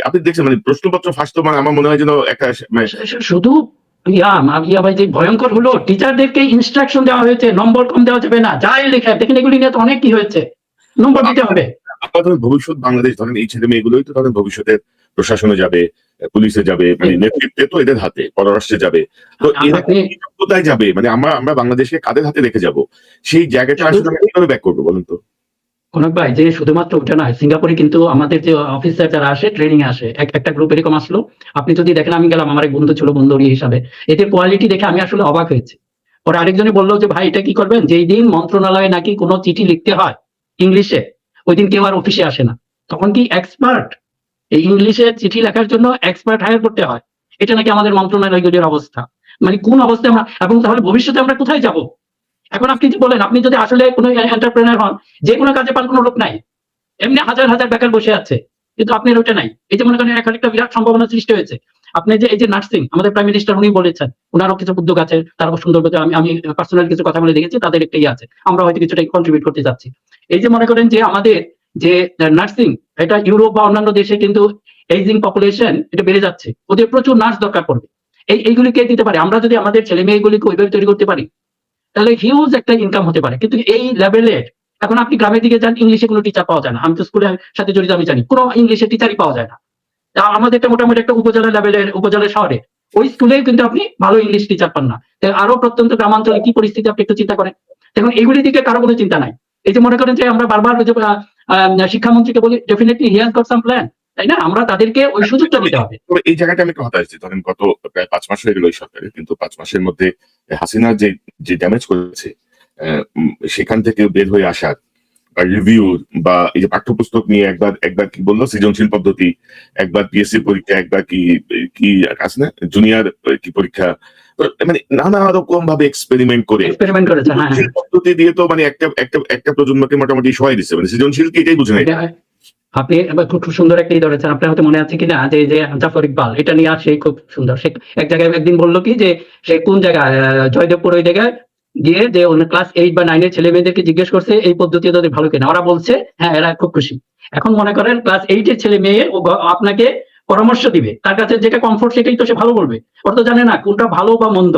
আপনি দেখছেন মানে প্রশ্নপত্র ফাঁস তো মানে আমার মনে হয় যেন একটা মানে শুধু ইয়া ভাই যে ভয়ঙ্কর হলো, টিচারদেরকে ইনস্ট্রাকশন দেওয়া হয়েছে নম্বর কম দেওয়া যাবে না, যাই লেখা দেখেন এগুলি নিয়ে তো অনেক কি হয়েছে, নম্বর দিতে হবে। আপনার ধরেন ভবিষ্যৎ বাংলাদেশ, ধরেন এই ছেলে মেয়েগুলোই তো ধরেন ভবিষ্যতের প্রশাসনে যাবে, পুলিশে যাবে, মানে নেতৃত্বে তো এদের হাতে, পররাষ্ট্রে যাবে। তো এরা আপনি কোথায় যাবে? মানে আমরা বাংলাদেশকে কাদের হাতে রেখে যাব? সেই জায়গাটা আসলে আমরা কিভাবে ব্যাক করবো বলুন তো? কনক ভাই, যে শুধুমাত্র ওটা নয়, সিঙ্গাপুরে কিন্তু আমাদের যে অফিসার যারা আসে ট্রেনিং এ আসে, একটা গ্রুপ এরকম আসলো। আপনি যদি দেখেন, আমি গেলাম, আমার এক বন্ধু ছিল, বন্ধুরই হিসাবে, এদের কোয়ালিটি দেখে আমি আসলে অবাক হয়েছি। ওরা আরেকজনে বললো যে ভাই এটা কি করবেন, যেই দিন মন্ত্রণালয়ে নাকি কোনো চিঠি লিখতে হয় ইংলিশে, ওই দিন কেউ আর অফিসে আসে না। তখন কি এক্সপার্ট, এই ইংলিশে চিঠি লেখার জন্য এক্সপার্ট হায়ার করতে হয়। এটা নাকি আমাদের মন্ত্রণালয়ের অবস্থা। মানে কোন অবস্থায় আমরা, এবং তাহলে ভবিষ্যতে আমরা কোথায় যাব? এখন আপনি যে বলেন, আপনি যদি আসলে কোনো এন্টারপ্রেনার হন, যে কোনো কাজে পার কোনো লোক নাই, এমনি হাজার হাজার বেকার বসে আছে, কিন্তু আপনার ওটা নাই। এই যে মনে করেন এখন একটা বিরাট সম্ভাবনা সৃষ্টি হয়েছে। আপনি যে এই যে নার্সিং, আমাদের প্রাইম মিনিস্টার উনি বলেছেন, ওনারও কিছু উদ্যোগ আছে, তারা খুব সুন্দর করে, আমি পার্সোনাল কিছু কথা বলে দেখেছি, তাদের একটাই আছে, আমরা হয়তো কিছুটা কন্ট্রিবিউট করতে যাচ্ছি। এই যে মনে করেন যে আমাদের যে নার্সিং, এটা ইউরোপ বা অন্যান্য দেশে কিন্তু এইজিং পপুলেশন এটা বেড়ে যাচ্ছে, ওদের প্রচুর নার্স দরকার পড়বে। এইগুলি কে দিতে পারে? আমরা যদি আমাদের ছেলে মেয়েগুলিকে ওইভাবে তৈরি করতে পারি, তাহলে হিউজ একটা ইনকাম হতে পারে। কিন্তু এই লেভেলের, এখন আপনি গ্রামের দিকে যান, ইংলিশে কোনো টিচার পাওয়া যায় না। আমি তো স্কুলের সাথে জড়িত, আমি জানি কোনো ইংলিশে টিচারই পাওয়া যায় না। আমাদের একটা মোটামুটি একটা উপজেলা লেভেলের, উপজেলা শহরে ওই স্কুলেও কিন্তু আপনি ভালো ইংলিশ টিচার পান না। আরো প্রত্যন্ত গ্রামাঞ্চলে কি পরিস্থিতি আপনি একটু চিন্তা করেন। দেখুন এগুলির দিকে কারো কোনো চিন্তা নাই। এই যে মনে করেন যে আমরা বারবার শিক্ষামন্ত্রীকে বলি, definitely he has got some plan, তাই না? আমরা তাদেরকে ওই সুযোগটা দিতে হবে। তবে এই জায়গাটা আমি একটা কথা আসছি, ধরেন গত প্রায় 5 মাস হয়ে গেল এই সরকারের, কিন্তু 5 মাসের মধ্যে হাসিনা যে ড্যামেজ করেছে, সেখান থেকে বের হয়ে আসার রিভিউ বা এই যে পাঠ্যপুস্তক নিয়ে একবার কি বললো সৃজনশীল পদ্ধতি, একবার পিএসসি পরীক্ষা, একবার কি কি আছে না জুনিয়র কি পরীক্ষা, মানে নানা রকম ভাবে এক্সপেরিমেন্ট করে করেছে। হ্যাঁ, পদ্ধতি দিয়ে তো মানে একটা প্রজন্মকে মোটামুটি সহায় দিচ্ছে, মানে সৃজনশীল কি এটাই বুঝে নাই। আপনি খুব সুন্দর একটা ধরেছেন। আপনার হয়তো মনে আছে কিনা যে জাফর ইকবাল, এটা নিয়ে আসে খুব সুন্দর। সে এক জায়গায় একদিন বললো কি যে সে কোন জায়গায় জয়দেবপুর ওই জায়গায় গিয়ে যে ক্লাস 8 বা 9 এর ছেলে মেয়েদেরকে জিজ্ঞেস করছে এই পদ্ধতি তাদের ভালো কিনা, ওরা বলছে হ্যাঁ, এরা খুব খুশি। এখন মনে করেন ক্লাস 8 এর ছেলে মেয়ে আপনাকে পরামর্শ দিবে, তার কাছে যেটা কমফোর্ট সেটাই তো সে ভালো বলবে, ওরা তো জানে না কোনটা ভালো বা মন্দ।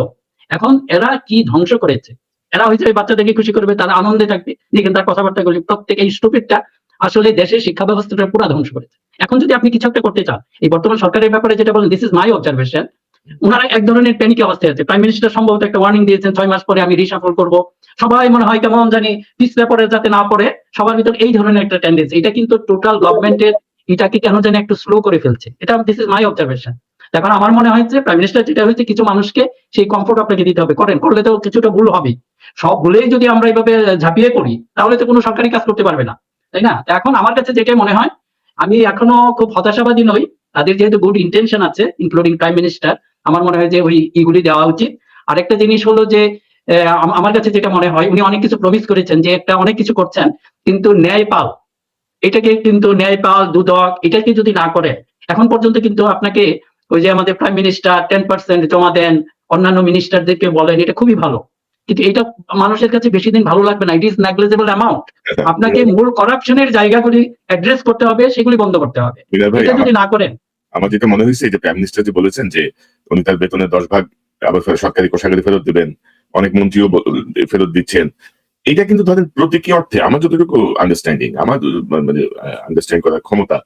এখন এরা কি ধ্বংস করেছে, এরা হয়তো এই বাচ্চাদেরকে খুশি করবে, তারা আনন্দে থাকবে, দেখেন তার কথাবার্তা গুলি প্রত্যেক এই স্টুপিডটা আসলে দেশের শিক্ষা ব্যবস্থাটা পুরো ধ্বংস করেছে। এখন যদি আপনি কিছু একটা করতে চান, এই বর্তমান সরকারের ব্যাপারে যেটা বলেন, দিস ইজ মাই অবজারভেশন, ওনারা এক ধরনের প্যানিক অবস্থায় আছে। প্রাইম মিনিস্টার সম্ভবত একটা ওয়ার্নিং দিয়েছেন 6 মাস পরে আমি রিশাফল করব। সবাই মনে হয় কেমন জানি পিস পেপারে যাতে না পড়ে, সবার ভিতর এই ধরনের একটা টেন্ডেন্সি। এটা কিন্তু টোটাল গভর্নমেন্টের এটাকে কেন জানি একটু স্লো করে ফেলছে। এটা দিস ইজ মাই অবজারভেশন। এখন আমার মনে হয় যে প্রাইম মিনিস্টার যেটা হয়েছে, কিছু মানুষকে সেই কমফোর্ট আপনাকে দিতে হবে, করলে তো কিছুটা ভুল হবেই। সব ভুলেই যদি আমরা এইভাবে ঝাঁপিয়ে পড়ি, তাহলে তো কোনো সরকারি কাজ করতে পারবে না, তাই না? এখন আমার কাছে যেটা মনে হয়, আমি এখনো খুব হতাশাবাদী নই। তাদের যেহেতু গুড ইন্টেনশন আছে, ইনক্লুডিং প্রাইম মিনিস্টার, আমার মনে হয় যে ওই ইগুলি দেওয়া উচিত। আরেকটা জিনিস হলো যে আমার কাছে যেটা মনে হয়, উনি অনেক কিছু প্রমিস করেছেন যে একটা অনেক কিছু করছেন, কিন্তু ন্যায়পাল, এটাকে কিন্তু ন্যায়পাল দুদক এটাকে যদি না করে, এখন পর্যন্ত কিন্তু আপনাকে ওই যে আমাদের প্রাইম মিনিস্টার 10% জমা দেন, অন্যান্য মিনিস্টারদেরকে বলেন, এটা খুবই ভালো, কিন্তু এটা মানুষের কাছে বেশি দিন ভালো লাগবে না। It is negligible amount. আপনাকে মূল করাপশনের জায়গাগুলি অ্যাড্রেস করতে হবে, সেগুলি বন্ধ করতে হবে। এটা যদি না করেন, আমার যেটা মনে হয়েছে যে প্রাইম মিনিস্টার যে বলেছেন যে উনি তার বেতনের 10 ভাগ আবার সরকারি কোষাগারে ফেরত দিবেন, অনেক মন্ত্রীও ফেরত দিচ্ছেন, এটা কিন্তু ধরেন প্রতীকী অর্থে আমার যতটুকু আন্ডারস্ট্যান্ডিং, আমার মানে আন্ডারস্ট্যান্ড করার ক্ষমতা,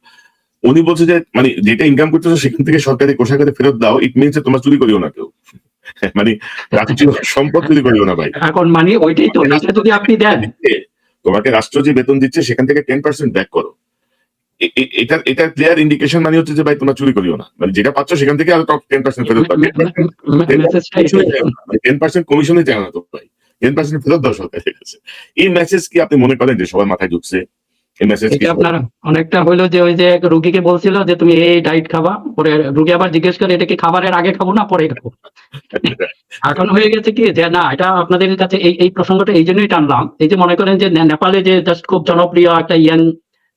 উনি বলছে যে মানে যেটা ইনকাম করতেছো সেখান থেকে সরকারি কোষাগারে ফেরত দাও, ইট মিনস যে তোমরা চুরি করিও না কেউ, মানে রাষ্ট্রীয় সম্পদ চুরি করিও না ভাই। এখন মানে ওইটাই তো, এটা যদি আপনি দেন, তোমাকে রাষ্ট্র যে বেতন দিচ্ছে সেখান থেকে 10% ব্যাক করো, এটা ক্লিয়ার ইন্ডিকেশন মানে হচ্ছে যে ভাই তোমরা চুরি করিও না, মানে যেটা পাচ্ছ সেখান থেকে আরো 10% ফেরত পাবে। 10% কমিশনে চায় না তো ভাই, 10% ফেরত দাও সরকারের কাছে। এই মেসেজ কি আপনি মনে করেন যে সবার মাথায় ঢুকছে? এই মেসেজ কি? এটা আপনার অনেকটা হইলো যে ওই যে রুগীকে বলছিল যে তুমি এই ডায়েট খাবা, পরে রুগী আবার জিজ্ঞেস করে এটা কি খাবারের আগে খাবো না পরে খাবো। এখন হয়ে গেছে কি যে না, এটা আপনাদের কাছে এই প্রসঙ্গটা এই জন্যই টানলাম। এই যে মনে করেন যে নেপালে যে জাস্ট খুব জনপ্রিয় একটা ইয়াং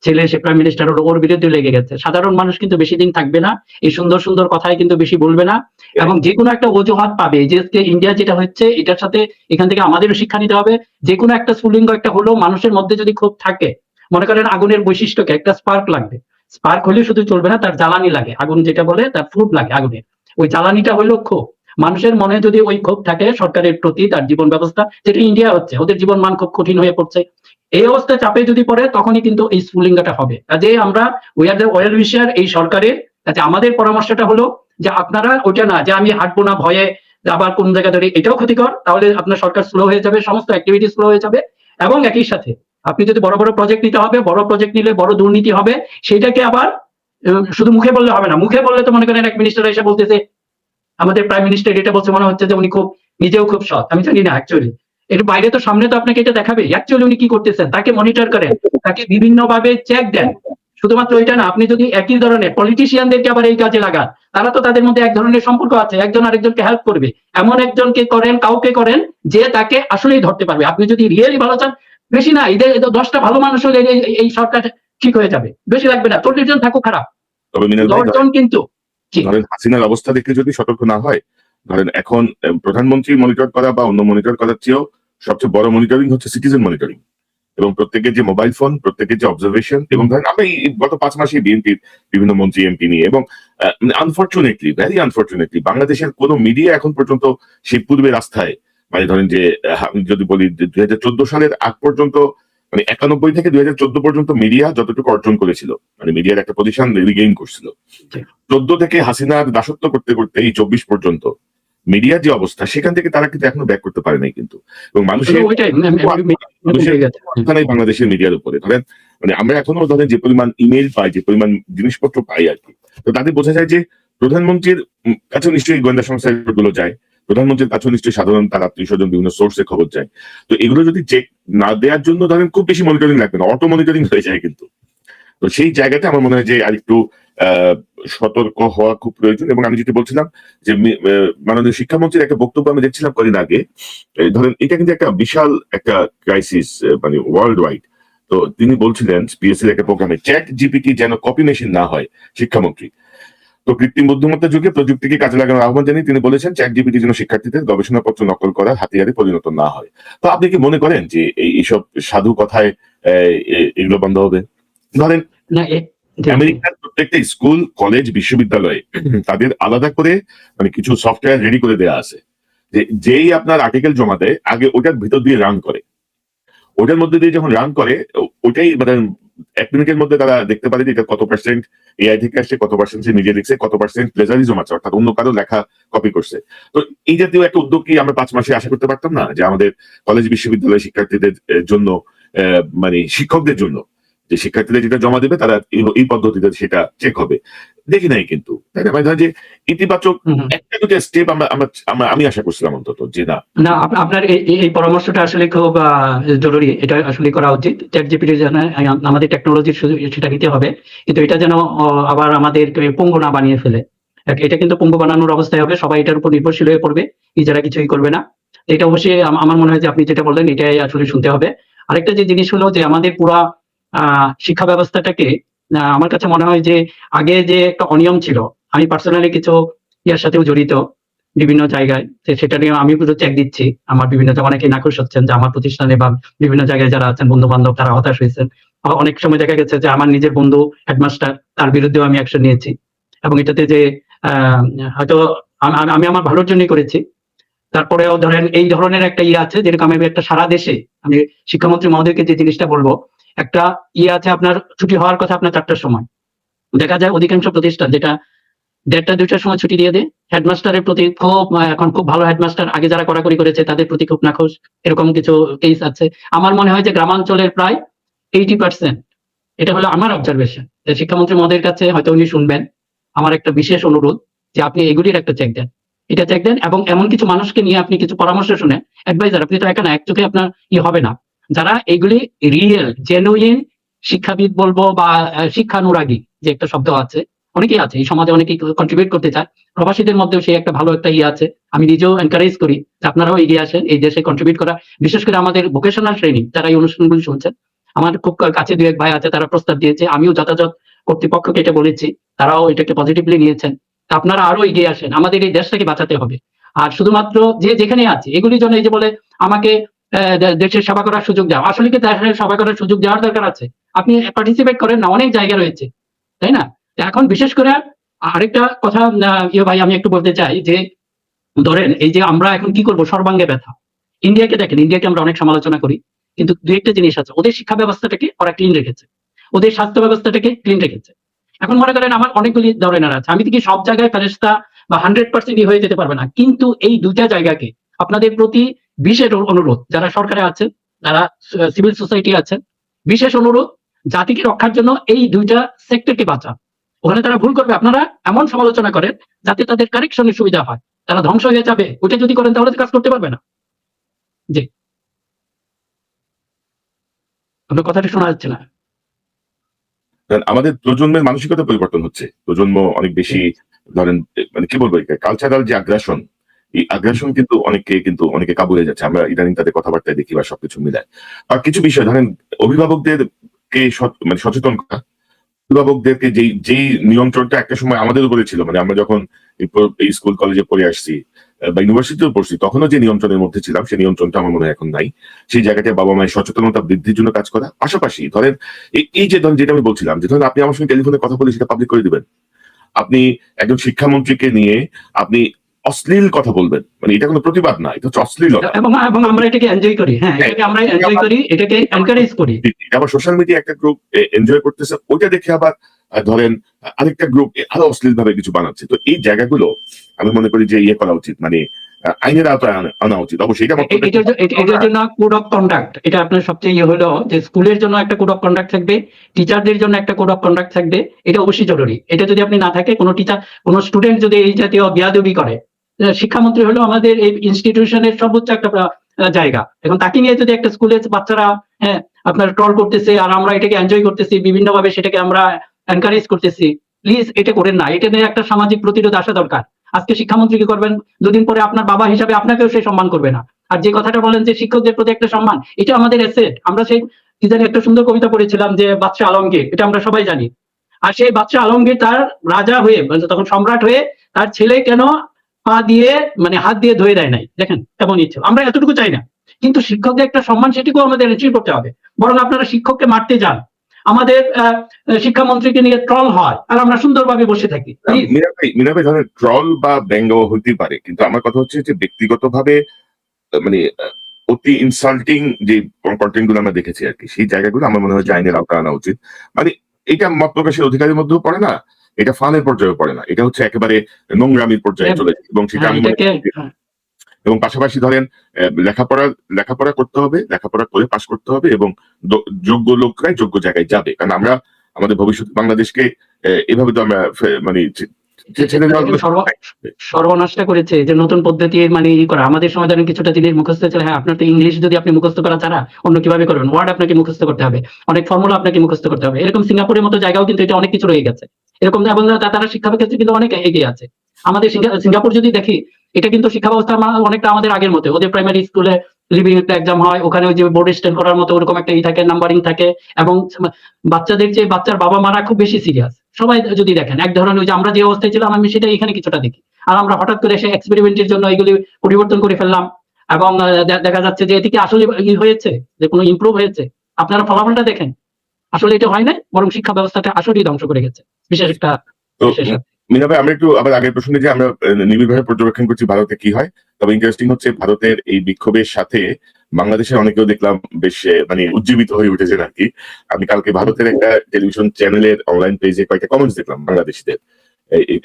ছেলে, সে প্রাইম মিনিস্টার, ওর বিরুদ্ধে লেগে গেছে। সাধারণ মানুষ কিন্তু বেশি দিন থাকবে না, এই সুন্দর সুন্দর কথায় কিন্তু বেশি বলবে না, এবং যে কোনো একটা অজুহাত পাবে যে ইন্ডিয়া যেটা হচ্ছে এটার সাথে এখান থেকে আমাদেরও শিক্ষা নিতে হবে। যে কোনো একটা স্ফুলিঙ্গ একটা হলেও মানুষের মধ্যে যদি ক্ষোভ থাকে, মনে করেন আগুনের বৈশিষ্ট্যকে একটা স্পার্ক লাগবে, স্পার্ক হলে শুধু চলবে না, তার জ্বালানি লাগে, আগুন যেটা বলে তার ফুড লাগে আগুনের, ওই জ্বালানিটা হলো ক্ষোভ। মানুষের মনে যদি ওই ক্ষোভ থাকে সরকারের প্রতি, তার জীবন ব্যবস্থা যেটা ইন্ডিয়া হচ্ছে, ওদের জীবন মান খুব কঠিন হয়ে পড়ছে, এই অবস্থায় চাপে যদি পড়ে তখনই কিন্তু এই স্ফুলিঙ্গটা হবে। কাজে আমরা উই আর দ্য ওয়েল উইশার এই সরকারের কাছে আমাদের পরামর্শটা হলো যে আপনারা ওইটা না যে আমি হাঁটবো না ভয়ে আবার কোন জায়গা ধরে, এটাও ক্ষতিকর, তাহলে আপনার সরকার স্লো হয়ে যাবে, সমস্ত অ্যাক্টিভিটি স্লো হয়ে যাবে। এবং একই সাথে আপনি যদি বড় বড় প্রজেক্ট নিতে হবে, বড় প্রজেক্ট নিলে বড় দুর্নীতি হবে, সেটাকে আবার শুধু মুখে বললে হবে না। মুখে বললে তো মনে করেন এক মিনিস্টার এসে বলতেছে, আমাদের প্রাইম মিনিস্টার এটা বলছে, মনে হচ্ছে যে উনি খুব নিজেও খুব সৎ, আমি জানি না অ্যাকচুয়ালি এর বাইরে তো সামনে তো আপনাকে এটা দেখাবে অ্যাকচুয়ালি উনি কি করতেছেন, তাকে মনিটর করেন, তাকে বিভিন্ন ভাবে চেক দেন। শুধুমাত্র এটা না, আপনি যদি একই ধরনের পলিটিশিয়ানদেরকে আবার এই কাজে লাগান, তারা তো তাদের মধ্যে এক ধরনের সম্পর্ক আছে, একজন আরেকজনকে হেল্প করবে, এমন একজনকে করেন, কাউকে করেন যে তাকে আসলেই ধরতে পারবে। আপনি যদি রিয়েলি ভালো চান, বেশি না, এদের 10টা ভালো মানুষ হলে এই সরকার ঠিক হয়ে যাবে, বেশি লাগবে না, 40 জন থাকুক খারাপ, তবে মিনাল ভাই, 10 জন কিন্তু। ধরেন হাসিনার অবস্থা দেখে যদি সতর্ক না হয়, ধরেন এখন প্রধানমন্ত্রী মনিটর করা বা অন্য মনিটর করার চেয়েও সবচেয়ে বড় মনিটরিং হচ্ছে সিটিজেন মনিটরিং, এবং প্রত্যেকের যে মোবাইল ফোন, প্রত্যেকের যে অবজারভেশন, এবং ধরেন আমরা এই গত 5 মাসে বিএনপির বিভিন্ন মন্ত্রী এমপি নিয়ে, এবং আনফরচুনেটলি, ভেরি আনফরচুনেটলি, বাংলাদেশের কোন মিডিয়া এখন পর্যন্ত সেই পূর্বের রাস্তায়, মানে ধরেন যে আমি যদি বলি 2014 সালের আগ পর্যন্ত, মানে 91 থেকে 2014 পর্যন্ত মিডিয়া যতটুকু অর্জন করেছিল, মানে মিডিয়ার একটা পজিশন রিগেইন করছিল, 14 থেকে হাসিনার দাসত্ব করতে করতে এই 24 পর্যন্ত মিডিয়ার যে অবস্থা, সেখান থেকে তারা কিন্তু এখনো ব্যাক করতে পারে নাই কিন্তু। এবং মানুষের বাংলাদেশের মিডিয়ার উপরে ধরেন, মানে আমরা এখনো ধরেন যে পরিমাণ ইমেল পাই, যে পরিমাণ জিনিসপত্র পাই আর কি, তো তাদের বোঝা যায় যে প্রধানমন্ত্রীর কাছে নিশ্চয়ই গোয়েন্দা সংস্থার গুলো যায়, প্রধানমন্ত্রীর কাছে নিশ্চয়ই সাধারণ তার আত্মীয় স্বজন বিভিন্ন সোর্সে খবর যায়। তো এগুলো যদি চেক না দেওয়ার জন্য ধরেন খুব বেশি মনিটরিং লাগবে না, অটো মনিটরিং হয়ে যায় কিন্তু। তো সেই জায়গাতে আমার মনে হয় যে আরেকটু সতর্ক হওয়া খুব প্রয়োজন। এবং আমি যেটা বলছিলাম যে মাননীয় শিক্ষামন্ত্রীর একটা বক্তব্য আমি দেখছিলাম কদিন আগে, ধরেন এটা কিন্তু একটা বিশাল একটা ক্রাইসিস, মানে ওয়ার্ল্ড ওয়াইড। তো তিনি বলছিলেন পিএসসির একটা প্রোগ্রামে চ্যাট জিপিটি যেন কপি মেশিন না হয় শিক্ষামন্ত্রী। তো কৃত্রিম বুদ্ধিমত্তার যুগে প্রযুক্তিকে কাজে লাগানোর আহ্বান জানিয়ে তিনি বলেছেন চ্যাট জিপিটি যেন শিক্ষার্থীদের গবেষণাপত্র নকল করার হাতিয়ারে পরিণত না হয়। তো আপনি কি মনে করেন যে এইসব সাধু কথায় এগুলো বন্ধ হবে? ধরেন আমেরিকার প্রত্যেকটা স্কুল, কলেজ, বিশ্ববিদ্যালয়ে তাদের আলাদা করে মানে কিছু সফটওয়্যার রেডি করে দেওয়া আছে, যে যেই আপনার আর্টিকেল জমা দেয় আগে ওটার ভিতর দিয়ে রান করে, ওটার মধ্যে দিয়ে যখন রান করে ওটাই মানে 1 মিনিটের মধ্যে তারা দেখতে পারে যে এটা কত পার্সেন্ট এআই থেকে আসছে, কত পার্সেন্ট সে নিজে লিখছে, কত পার্সেন্ট প্লেজারিজম আছে, অর্থাৎ অন্য কারো লেখা কপি করছে। তো এই জাতীয় একটা উদ্যোগ কি আমরা 5 মাসে আশা করতে পারতাম না, যে আমাদের কলেজ বিশ্ববিদ্যালয় শিক্ষার্থীদের জন্য, মানে শিক্ষকদের জন্য, যে শিক্ষার্থীরা যেটা জমা দেবে তারা এই পদ্ধতিতে সেটা চেক হবে? দেখি নাই কিন্তু, তাই না? মানে যে ইতিবাচক একটা দুটো স্টেপ আমি আশা করছিলাম অন্তত, যে না আপনার এই পরামর্শটা আসলে খুব জরুরি, এটা আসলে করা উচিত। চ্যাট জিপিটি যেন আমাদের টেকনোলজির সেটা নিতে হবে, কিন্তু এটা যেন আবার আমাদের পঙ্গু না বানিয়ে ফেলে। এটা কিন্তু পঙ্গু বানানোর অবস্থায় হবে, সবাই এটার উপর নির্ভরশীল হয়ে পড়বে, নিজেরা কিছুই করবে না। এটা অবশ্যই আমার মনে হয় যে আপনি যেটা বললেন এটাই আসলে শুনতে হবে। আরেকটা যে জিনিস হলো যে আমাদের পুরা শিক্ষা ব্যবস্থাটাকে, আমার কাছে মনে হয় যে আগে যে একটা অনিয়ম ছিল, আমি পার্সোনালি কিছু ইয়ার সাথেও জড়িত বিভিন্ন জায়গায়, সেটা নিয়ে আমি পুরো চেক দিচ্ছি। আমার বিভিন্ন অনেকে নাখুশ হচ্ছেন যে আমার প্রতিষ্ঠানে বা বিভিন্ন জায়গায় যারা আছেন বন্ধু বান্ধব, তারা হতাশ হয়েছেন। অনেক সময় দেখা গেছে যে আমার নিজের বন্ধু হেডমাস্টার, তার বিরুদ্ধেও আমি অ্যাকশন নিয়েছি, এবং এটাতে যে হয়তো আমি আমার ভালোর জন্যই করেছি। তারপরেও ধরেন এই ধরনের একটা ইয়ে আছে, যেরকম আমি একটা সারা দেশে, আমি শিক্ষামন্ত্রী মহোদয়কে যে জিনিসটা বলবো, একটা ইয়ে আছে, আপনার ছুটি হওয়ার কথা আপনার 4টার সময়, দেখা যায় অধিকাংশ প্রতিষ্ঠান যেটা 1:30 2টার সময় ছুটি দিয়ে দেয়। হেডমাস্টারের প্রতি খুব, এখন খুব ভালো হেডমাস্টার আগে যারা কড়াকড়ি করেছে তাদের প্রতি খুব নাখোশ, এরকম কিছু কেস আছে। আমার মনে হয় যে গ্রামাঞ্চলের প্রায় 80%, এটা হলো আমার অবজারভেশন। শিক্ষামন্ত্রী মহোদয়ের কাছে হয়তো উনি শুনবেন, আমার একটা বিশেষ অনুরোধ যে আপনি এগুলির একটা চেক দেন, এটা চেক দেন, এবং এমন কিছু মানুষকে নিয়ে আপনি কিছু পরামর্শ শুনে, অ্যাডভাইজার, আপনি তো একা না, এক চোখে আপনার হবে না, যারা এগুলি রিয়েল জেনুইন শিক্ষাবিদ বলবো বা শিক্ষানুরাগী যে একটা শব্দ আছে, অনেকেই আছে এই সমাজে, অনেকেই কন্ট্রিবিউট করতে চায়। প্রবাসীদের মধ্যেও সেই একটা ভালো একটা ইয়ে আছে। আমি নিজেও এনকারেজ করি যে আপনারাও এগিয়ে আসেন এই দেশে কন্ট্রিবিউট করা। বিশেষ করে আমাদের ভোকেশনাল ট্রেনিং যারা এই অনুষ্ঠানগুলি শুনছেন, আমার খুব কাছে দু এক ভাই আছে, তারা প্রস্তাব দিয়েছে, আমিও যথাযথ কর্তৃপক্ষকে এটা বলেছি, তারাও এটাকে পজিটিভলি নিয়েছেন। আপনারা আরো এগিয়ে আসেন, আমাদের এই দেশটাকে বাঁচাতে হবে। আর শুধুমাত্র যে যেখানে আছে এগুলির জন্য এই যে বলে আমাকে দেশের সেবা করার সুযোগ দেওয়া, আসলে কি দেশের সেবা করার সুযোগ দেওয়ার দরকার আছে? আপনি পার্টিসিপেট করেন না, অনেক জায়গা রয়েছে, তাই না? এখন বিশেষ করে আরেকটা কথা ভাই আমি একটু বলতে চাই যে ধরেন এই যে আমরা এখন কি করব, সর্বাঙ্গে ব্যথা। ইন্ডিয়াকে দেখেন, ইন্ডিয়াকে আমরা অনেক সমালোচনা করি, কিন্তু দু একটা জিনিস আছে, ওদের শিক্ষা ব্যবস্থাটাকে ওরা ক্লিন রেখেছে, ওদের স্বাস্থ্য ব্যবস্থাটাকে ক্লিন রেখেছে। এখন মনে করেন আমার অনেকগুলি ধরনের আছে, আমি কি সব জায়গায় ফেরেশতা বা 100% হয়ে যেতে পারবে না, কিন্তু এই দুইটা জায়গাকে আপনাদের প্রতি বিশেষ অনুরোধ, যারা সরকারে আছেন, যারা সিভিল সোসাইটি আছেন, বিশেষ অনুরোধ জাতিকে রক্ষার জন্য এই দুইটা সেক্টরকে বাঁচান। ওখানে তারা ভুল করবে, আপনারা এমন সমালোচনা করেন যাতে তাদের কারেকশনের সুবিধা হয়। তারা ধ্বংস হয়ে যাবে, ওটা যদি করেন তাহলে তো কাজ করতে পারবে না। জি, আপনার কথাটা শোনা যাচ্ছে না। আমাদের প্রজন্মের মানসিকতা পরিবর্তন হচ্ছে, প্রজন্ম অনেক বেশি ধরেন মানে কি বলবো, কালচারাল যে আগ্রাসন, এই আগ্রাসন কিন্তু অনেকে কাবু হয়ে যাচ্ছে। আমরা ইদানিং তাদের কথাবার্তায় দেখি বা সবকিছু মিলায়। আর কিছু বিষয় ধরেন অভিভাবকদেরকে মানে সচেতন করা, অভিভাবকদেরকে যেই নিয়ন্ত্রণটা একটা সময় আমাদের উপরে ছিল, মানে আমরা যখন এই স্কুল কলেজে পড়ে আসছি বা ইউনিভার্সিটিও পড়ছি, তখনও যে নিয়ন্ত্রণের মধ্যে ছিলাম সেই নিয়ন্ত্রণটা আমার মনে হয় এখন নাই। সেই জায়গাটায় বাবা মায়ের সচেতনতা বৃদ্ধির জন্য কাজ করা, পাশাপাশি ধরেন এই যে ধরেন যেটা আমি বলছিলাম যে ধরেন আপনি আমার সঙ্গে টেলিফোনে কথা বলে সেটা পাবলিক করে দিবেন, আপনি একজন শিক্ষামন্ত্রীকে নিয়ে আপনি অশ্লীল কথা বলবেন, মানে এটা কোনো প্রতিবাদ না, এটা হচ্ছে অশ্লীলতা। এবং আমরা এটাকে এনজয় করি, হ্যাঁ এটাকে আমরা এনজয় করি, এটাকে এনকারেজ করি। আবার সোশ্যাল মিডিয়া একটা গ্রুপ এনজয় করতেছে, ওইটা দেখে আবার ধরেন আরেকটা গ্রুপ আরো অশ্লীল ভাবে কিছু বানাচ্ছে। তো এই জায়গাগুলো আমি মনে করি যে ইয়ে করা উচিত, মানে আইনের আওতায় আনা উচিত। অবশ্যই এটার জন্য কোড অফ কন্ডাক্ট, এটা আপনার সবচেয়ে ইয়ে হলো যে স্কুলের জন্য একটা কোড অফ কন্ডাক্ট থাকবে, টিচারদের জন্য একটা কোড অফ কন্ডাক্ট থাকবে, এটা অবশ্যই জরুরি। এটা যদি আপনি না থাকে, কোনো টিচার কোনো স্টুডেন্ট যদি এই জাতীয় বেয়াদবি করে, শিক্ষামন্ত্রী হলো আমাদের এই ইনস্টিটিউশনের সর্বোচ্চ একটা জায়গা, এখন তাকে নিয়ে যদি একটা স্কুলে বাচ্চারা হ্যাঁ আপনার ট্রল করতেছে আর আমরা এটাকে এনজয় করতেছি, বিভিন্ন ভাবে সেটাকে আমরা এনকারেজ করতেছি, প্লিজ এটা করেন না। এটা নিয়ে একটা সামাজিক প্রতিরোধ আসা দরকার। আজকে শিক্ষামন্ত্রী কি করবেন, দুদিন পরে আপনার বাবা হিসাবে আপনাকেও সে সম্মান করবে না। আর যে কথাটা বলেন যে শিক্ষকদের প্রতি একটা সম্মান, এটা আমাদের অ্যাসেট। আমরা সেই কি জানি একটা সুন্দর কবিতা পড়েছিলাম যে বাদশা আলমগীর, এটা আমরা সবাই জানি। আর সেই বাদশা আলমগীর তার রাজা হয়ে, তখন সম্রাট হয়ে, তার ছেলে কেন পা দিয়ে মানে হাত দিয়ে ধুয়ে দেয় নাই, দেখেন কেমন ইচ্ছে। আমরা এতটুকু চাই না, কিন্তু শিক্ষকদের একটা সম্মান সেটুকু আমাদের এনশিওর করতে হবে। বরং আপনারা শিক্ষককে মারতে যান, আমাদের শিক্ষামন্ত্রীকে নিয়ে ট্রল হয়, আর আমরা সুন্দরভাবে বসে থাকি। মিনা ভাই ধরেন ট্রল বা ব্যঙ্গ হইতে পারে, কিন্তু আমার কথা হচ্ছে যে ব্যক্তিগতভাবে মানে অতি ইনসাল্টিং যে কন্টেন্ট গুলো আমরা দেখেছি আর কি, সেই জায়গাগুলো আমার মনে হয় যে আইনের আওতায় আনা উচিত। মানে এটা মত প্রকাশের অধিকারের মধ্যেও পড়ে না, এটা ফানের পর্যায়ে পড়ে না, এটা হচ্ছে একেবারে নোংরামির পর্যায়ে চলে যায়। এবং সেটা আমি এবং পাশাপাশি ধরেন লেখাপড়া করতে হবে, লেখাপড়া করে পাশ করতে হবে, এবং যোগ্য লোকরাই যোগ্য জায়গায় যাবে। কারণ আমরা আমাদের ভবিষ্যৎ বাংলাদেশকে এভাবে তো আমরা মানে সর্বনাশটা করেছে যে নতুন পদ্ধতি মানে ই করা। আমাদের সময় ধরেন কিছুটা জিনিস মুখস্থ ছিল, হ্যাঁ আপনার তো ইংলিশ যদি আপনি মুখস্থ করা ছাড়া অন্য কিভাবে করবেন, ওয়ার্ড আপনাকে মুখস্থ করতে হবে, অনেক ফর্মুলা আপনাকে মুখস্থ করতে হবে। এরকম সিঙ্গাপুরের মতো জায়গাও কিন্তু এটা অনেক কিছু রয়ে গেছে এরকম, এবং তারা শিক্ষা ক্ষেত্রে কিন্তু অনেক এগিয়ে আছে। আমাদের সিঙ্গাপুর যদি দেখি, এটা কিন্তু শিক্ষা ব্যবস্থা অনেকটা আমাদের আগের মতো। ওদের প্রাইমারি স্কুলে লিভিং একটা এক্সাম হয়, ওখানে ওই যে বোর্ড স্ট্যান্ড করার মতো ওরকম একটা ই থাকে, নাম্বারিং থাকে, এবং বাচ্চাদের যে বাচ্চার বাবা মারা খুব বেশি সিরিয়াস। সবাই যদি দেখেন এক ধরনের ওই যে আমরা যে অবস্থায় ছিলাম, আমি সেটা এখানে কিছুটা দেখি। আর আমরা হঠাৎ করে এসে এক্সপেরিমেন্টের জন্য এগুলি পরিবর্তন করে ফেললাম, এবং দেখা যাচ্ছে যে এদিকে আসলে হয়েছে যে কোনো ইমপ্রুভ হয়েছে। আপনারা ফলাফলটা দেখেন, আসলে এটা হয় না, বরং শিক্ষা ব্যবস্থাটা আসলেই ধ্বংস করে গেছে। বিশেষ একটা মিনা ভাই, আমরা একটু আবার আগের প্রশ্নে যে আমরা নিবিড়ভাবে পর্যবেক্ষণ করছি ভারতে কি হয়। তবে ইন্টারেস্টিং হচ্ছে ভারতের এই বিক্ষোভের সাথে বাংলাদেশের অনেকেও দেখলাম বেশ মানে উজ্জীবিত হয়ে উঠেছেন আর কি। আমি কালকে ভারতের একটা টেলিভিশন চ্যানেলের অনলাইন পেজে কয়েকটা কমেন্টস দেখলাম বাংলাদেশিদের।